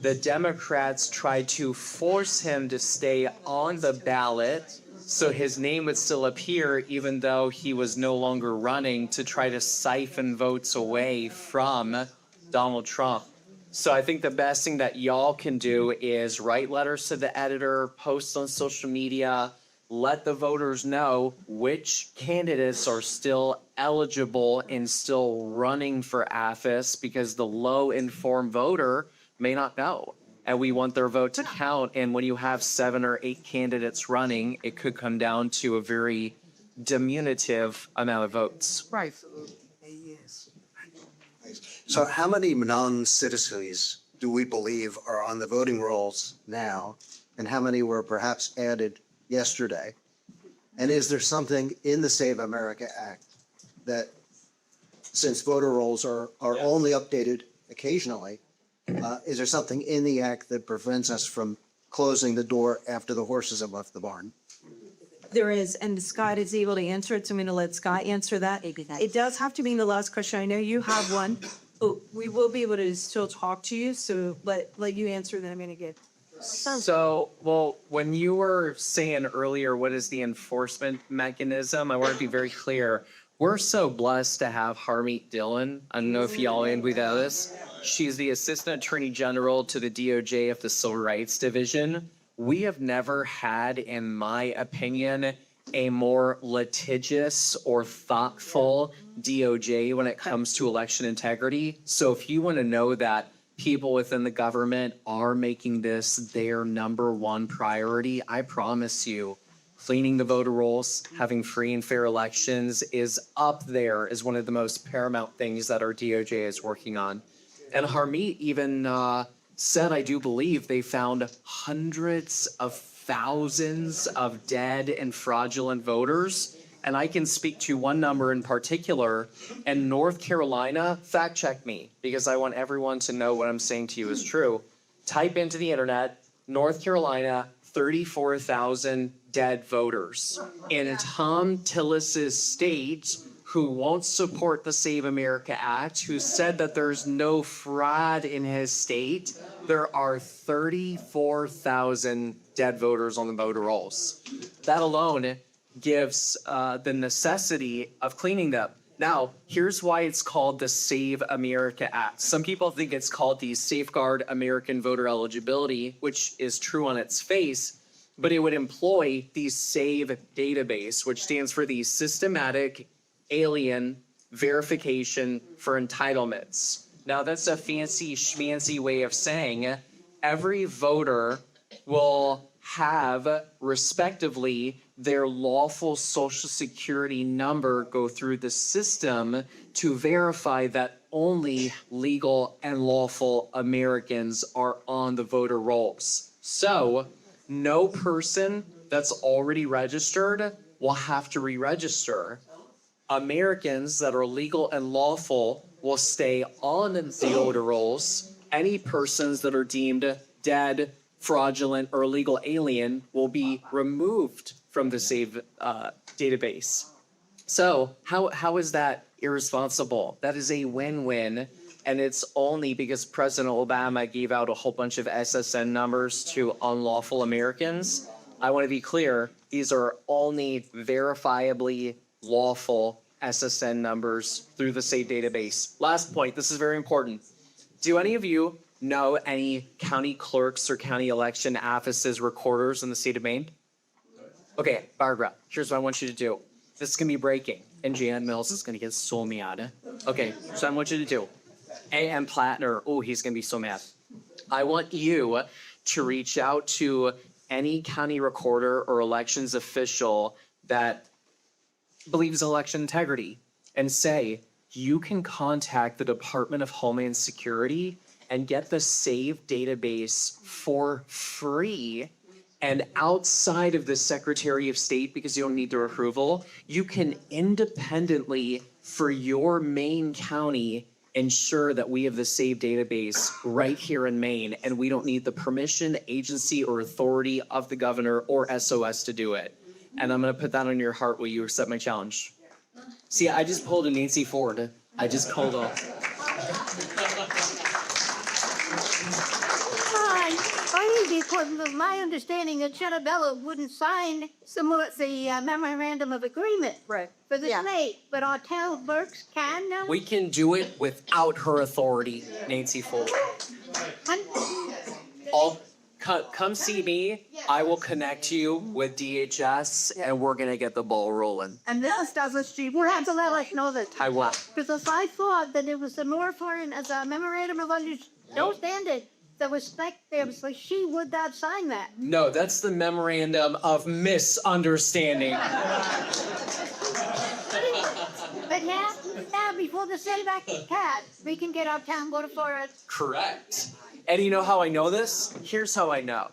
The Democrats tried to force him to stay on the ballot so his name would still appear even though he was no longer running, to try to siphon votes away from Donald Trump. So I think the best thing that y'all can do is write letters to the editor, post on social media, let the voters know which candidates are still eligible and still running for office, because the low informed voter may not know. And we want their vote to count. And when you have 7 or 8 candidates running, it could come down to a very diminutive amount of votes. Right. So how many non-citizens do we believe are on the voting rolls now? And how many were perhaps added yesterday? And is there something in the Save America Act that, since voter rolls are only updated occasionally, is there something in the act that prevents us from closing the door after the horses have left the barn? There is, and Scott is able to answer it, so I'm going to let Scott answer that. It does have to be the last question. I know you have one. Oh, we will be able to still talk to you, so let you answer, then I'm going to get. So, well, when you were saying earlier, what is the enforcement mechanism? I want to be very clear. We're so blessed to have Harmeet Dillon. I don't know if y'all in with this. She's the Assistant Attorney General to the DOJ of the Civil Rights Division. We have never had, in my opinion, a more litigious or thoughtful DOJ when it comes to election integrity. So if you want to know that people within the government are making this their number one priority, I promise you, cleaning the voter rolls, having free and fair elections is up there as one of the most paramount things that our DOJ is working on. And Harmeet even said, I do believe, they found hundreds of thousands of dead and fraudulent voters. And I can speak to one number in particular. In North Carolina, fact check me, because I want everyone to know what I'm saying to you is true. Type into the internet, North Carolina, 34,000 dead voters. In Tom Tillis's state, who won't support the Save America Act, who said that there's no fraud in his state, there are 34,000 dead voters on the voter rolls. That alone gives the necessity of cleaning them. Now, here's why it's called the Save America Act. Some people think it's called the Safeguard American Voter Eligibility, which is true on its face, but it would employ the SAVE database, which stands for the Systematic Alien Verification for Entitlements. Now, that's a fancy schmancy way of saying every voter will have, respectively, their lawful Social Security number go through the system to verify that only legal and lawful Americans are on the voter rolls. So, no person that's already registered will have to re-register. Americans that are legal and lawful will stay on the voter rolls. Any persons that are deemed dead, fraudulent, or illegal alien will be removed from the SAVE database. So how is that irresponsible? That is a win-win, and it's only because President Obama gave out a whole bunch of SSN numbers to unlawful Americans. I want to be clear, these are only verifiably lawful SSN numbers through the state database. Last point, this is very important. Do any of you know any county clerks or county election offices recorders in the state of Maine? Okay, Barbara, here's what I want you to do. This is gonna be breaking, and Jan Mills is gonna get so mad. Okay, so I want you to do. A.M. Plattner, oh, he's gonna be so mad. I want you to reach out to any county recorder or elections official that believes election integrity and say, you can contact the Department of Homeland Security and get the SAVE database for free. And outside of the Secretary of State, because you don't need their approval, you can independently, for your Maine county, ensure that we have the SAVE database right here in Maine, and we don't need the permission, agency, or authority of the governor or SOS to do it. And I'm gonna put that on your heart. Will you accept my challenge? See, I just pulled a Nancy Ford. I just pulled a. Because my understanding that Chenabella wouldn't sign the memorandum of agreement for the state, but our town clerks can now. We can do it without her authority, Nancy Ford. Come see me. I will connect you with DHS, and we're gonna get the ball rolling. And this does she will have to let us know that. I will. Because I thought that it was a moratorium as a memorandum of understanding that was stuck there, so she would not sign that. No, that's the memorandum of misunderstanding. But now before the send back to Cat, we can get our town voter for it. Correct. And you know how I know this? Here's how I know.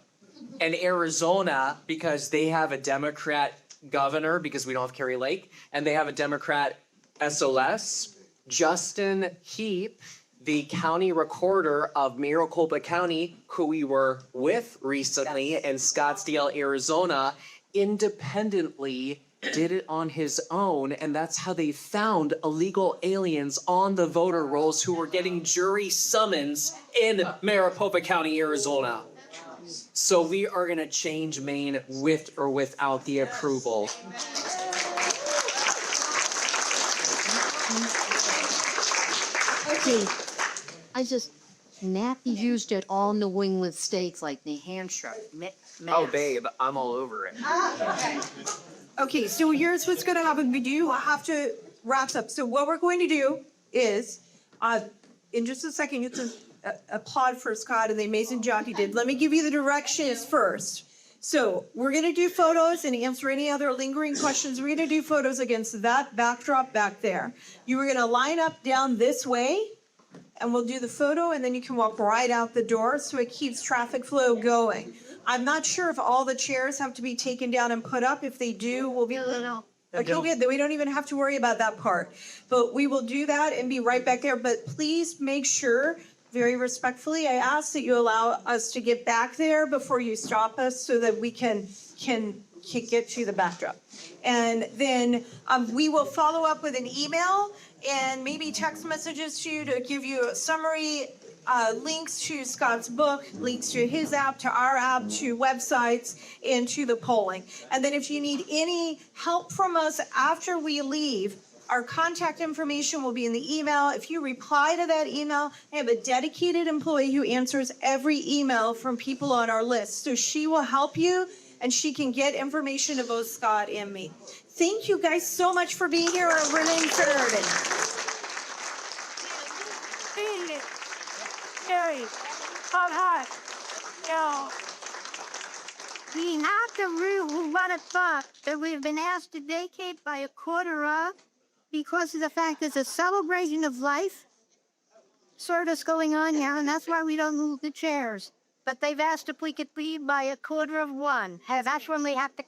In Arizona, because they have a Democrat governor, because we don't have Kerry Lake, and they have a Democrat SOS, Justin Heap, the county recorder of Maricopa County, who we were with recently in Scottsdale, Arizona, independently did it on his own, and that's how they found illegal aliens on the voter rolls who were getting jury summons in Maricopa County, Arizona. So we are gonna change Maine with or without the approval. Okay, Nappy used it all New England states like New Hampshire. Oh, babe, I'm all over it. Okay, so here's what's gonna happen. We do have to wrap up. So what we're going to do is, in just a second, you can applaud for Scott and the amazing job he did. Let me give you the directions first. So we're gonna do photos and answer any other lingering questions. We're gonna do photos against that backdrop back there. You are gonna line up down this way, and we'll do the photo, and then you can walk right out the door so it keeps traffic flow going. I'm not sure if all the chairs have to be taken down and put up. If they do, we'll be. Okay, good. We don't even have to worry about that part. But we will do that and be right back there. But please make sure, very respectfully, I ask that you allow us to get back there before you stop us so that we can get to the backdrop. And then we will follow up with an email and maybe text messages to you to give you a summary, links to Scott's book, links to his app, to our app, to websites, and to the polling. And then if you need any help from us after we leave, our contact information will be in the email. If you reply to that email, I have a dedicated employee who answers every email from people on our list. So she will help you, and she can get information to both Scott and me. Thank you guys so much for being here. Renee Sheridan. Harry, hot. Now, we have to really want to thought that we've been asked to vacate by a quarter of because of the fact there's a celebration of life service going on here, and that's why we don't move the chairs. But they've asked if we could leave by a quarter of one. That's when we have to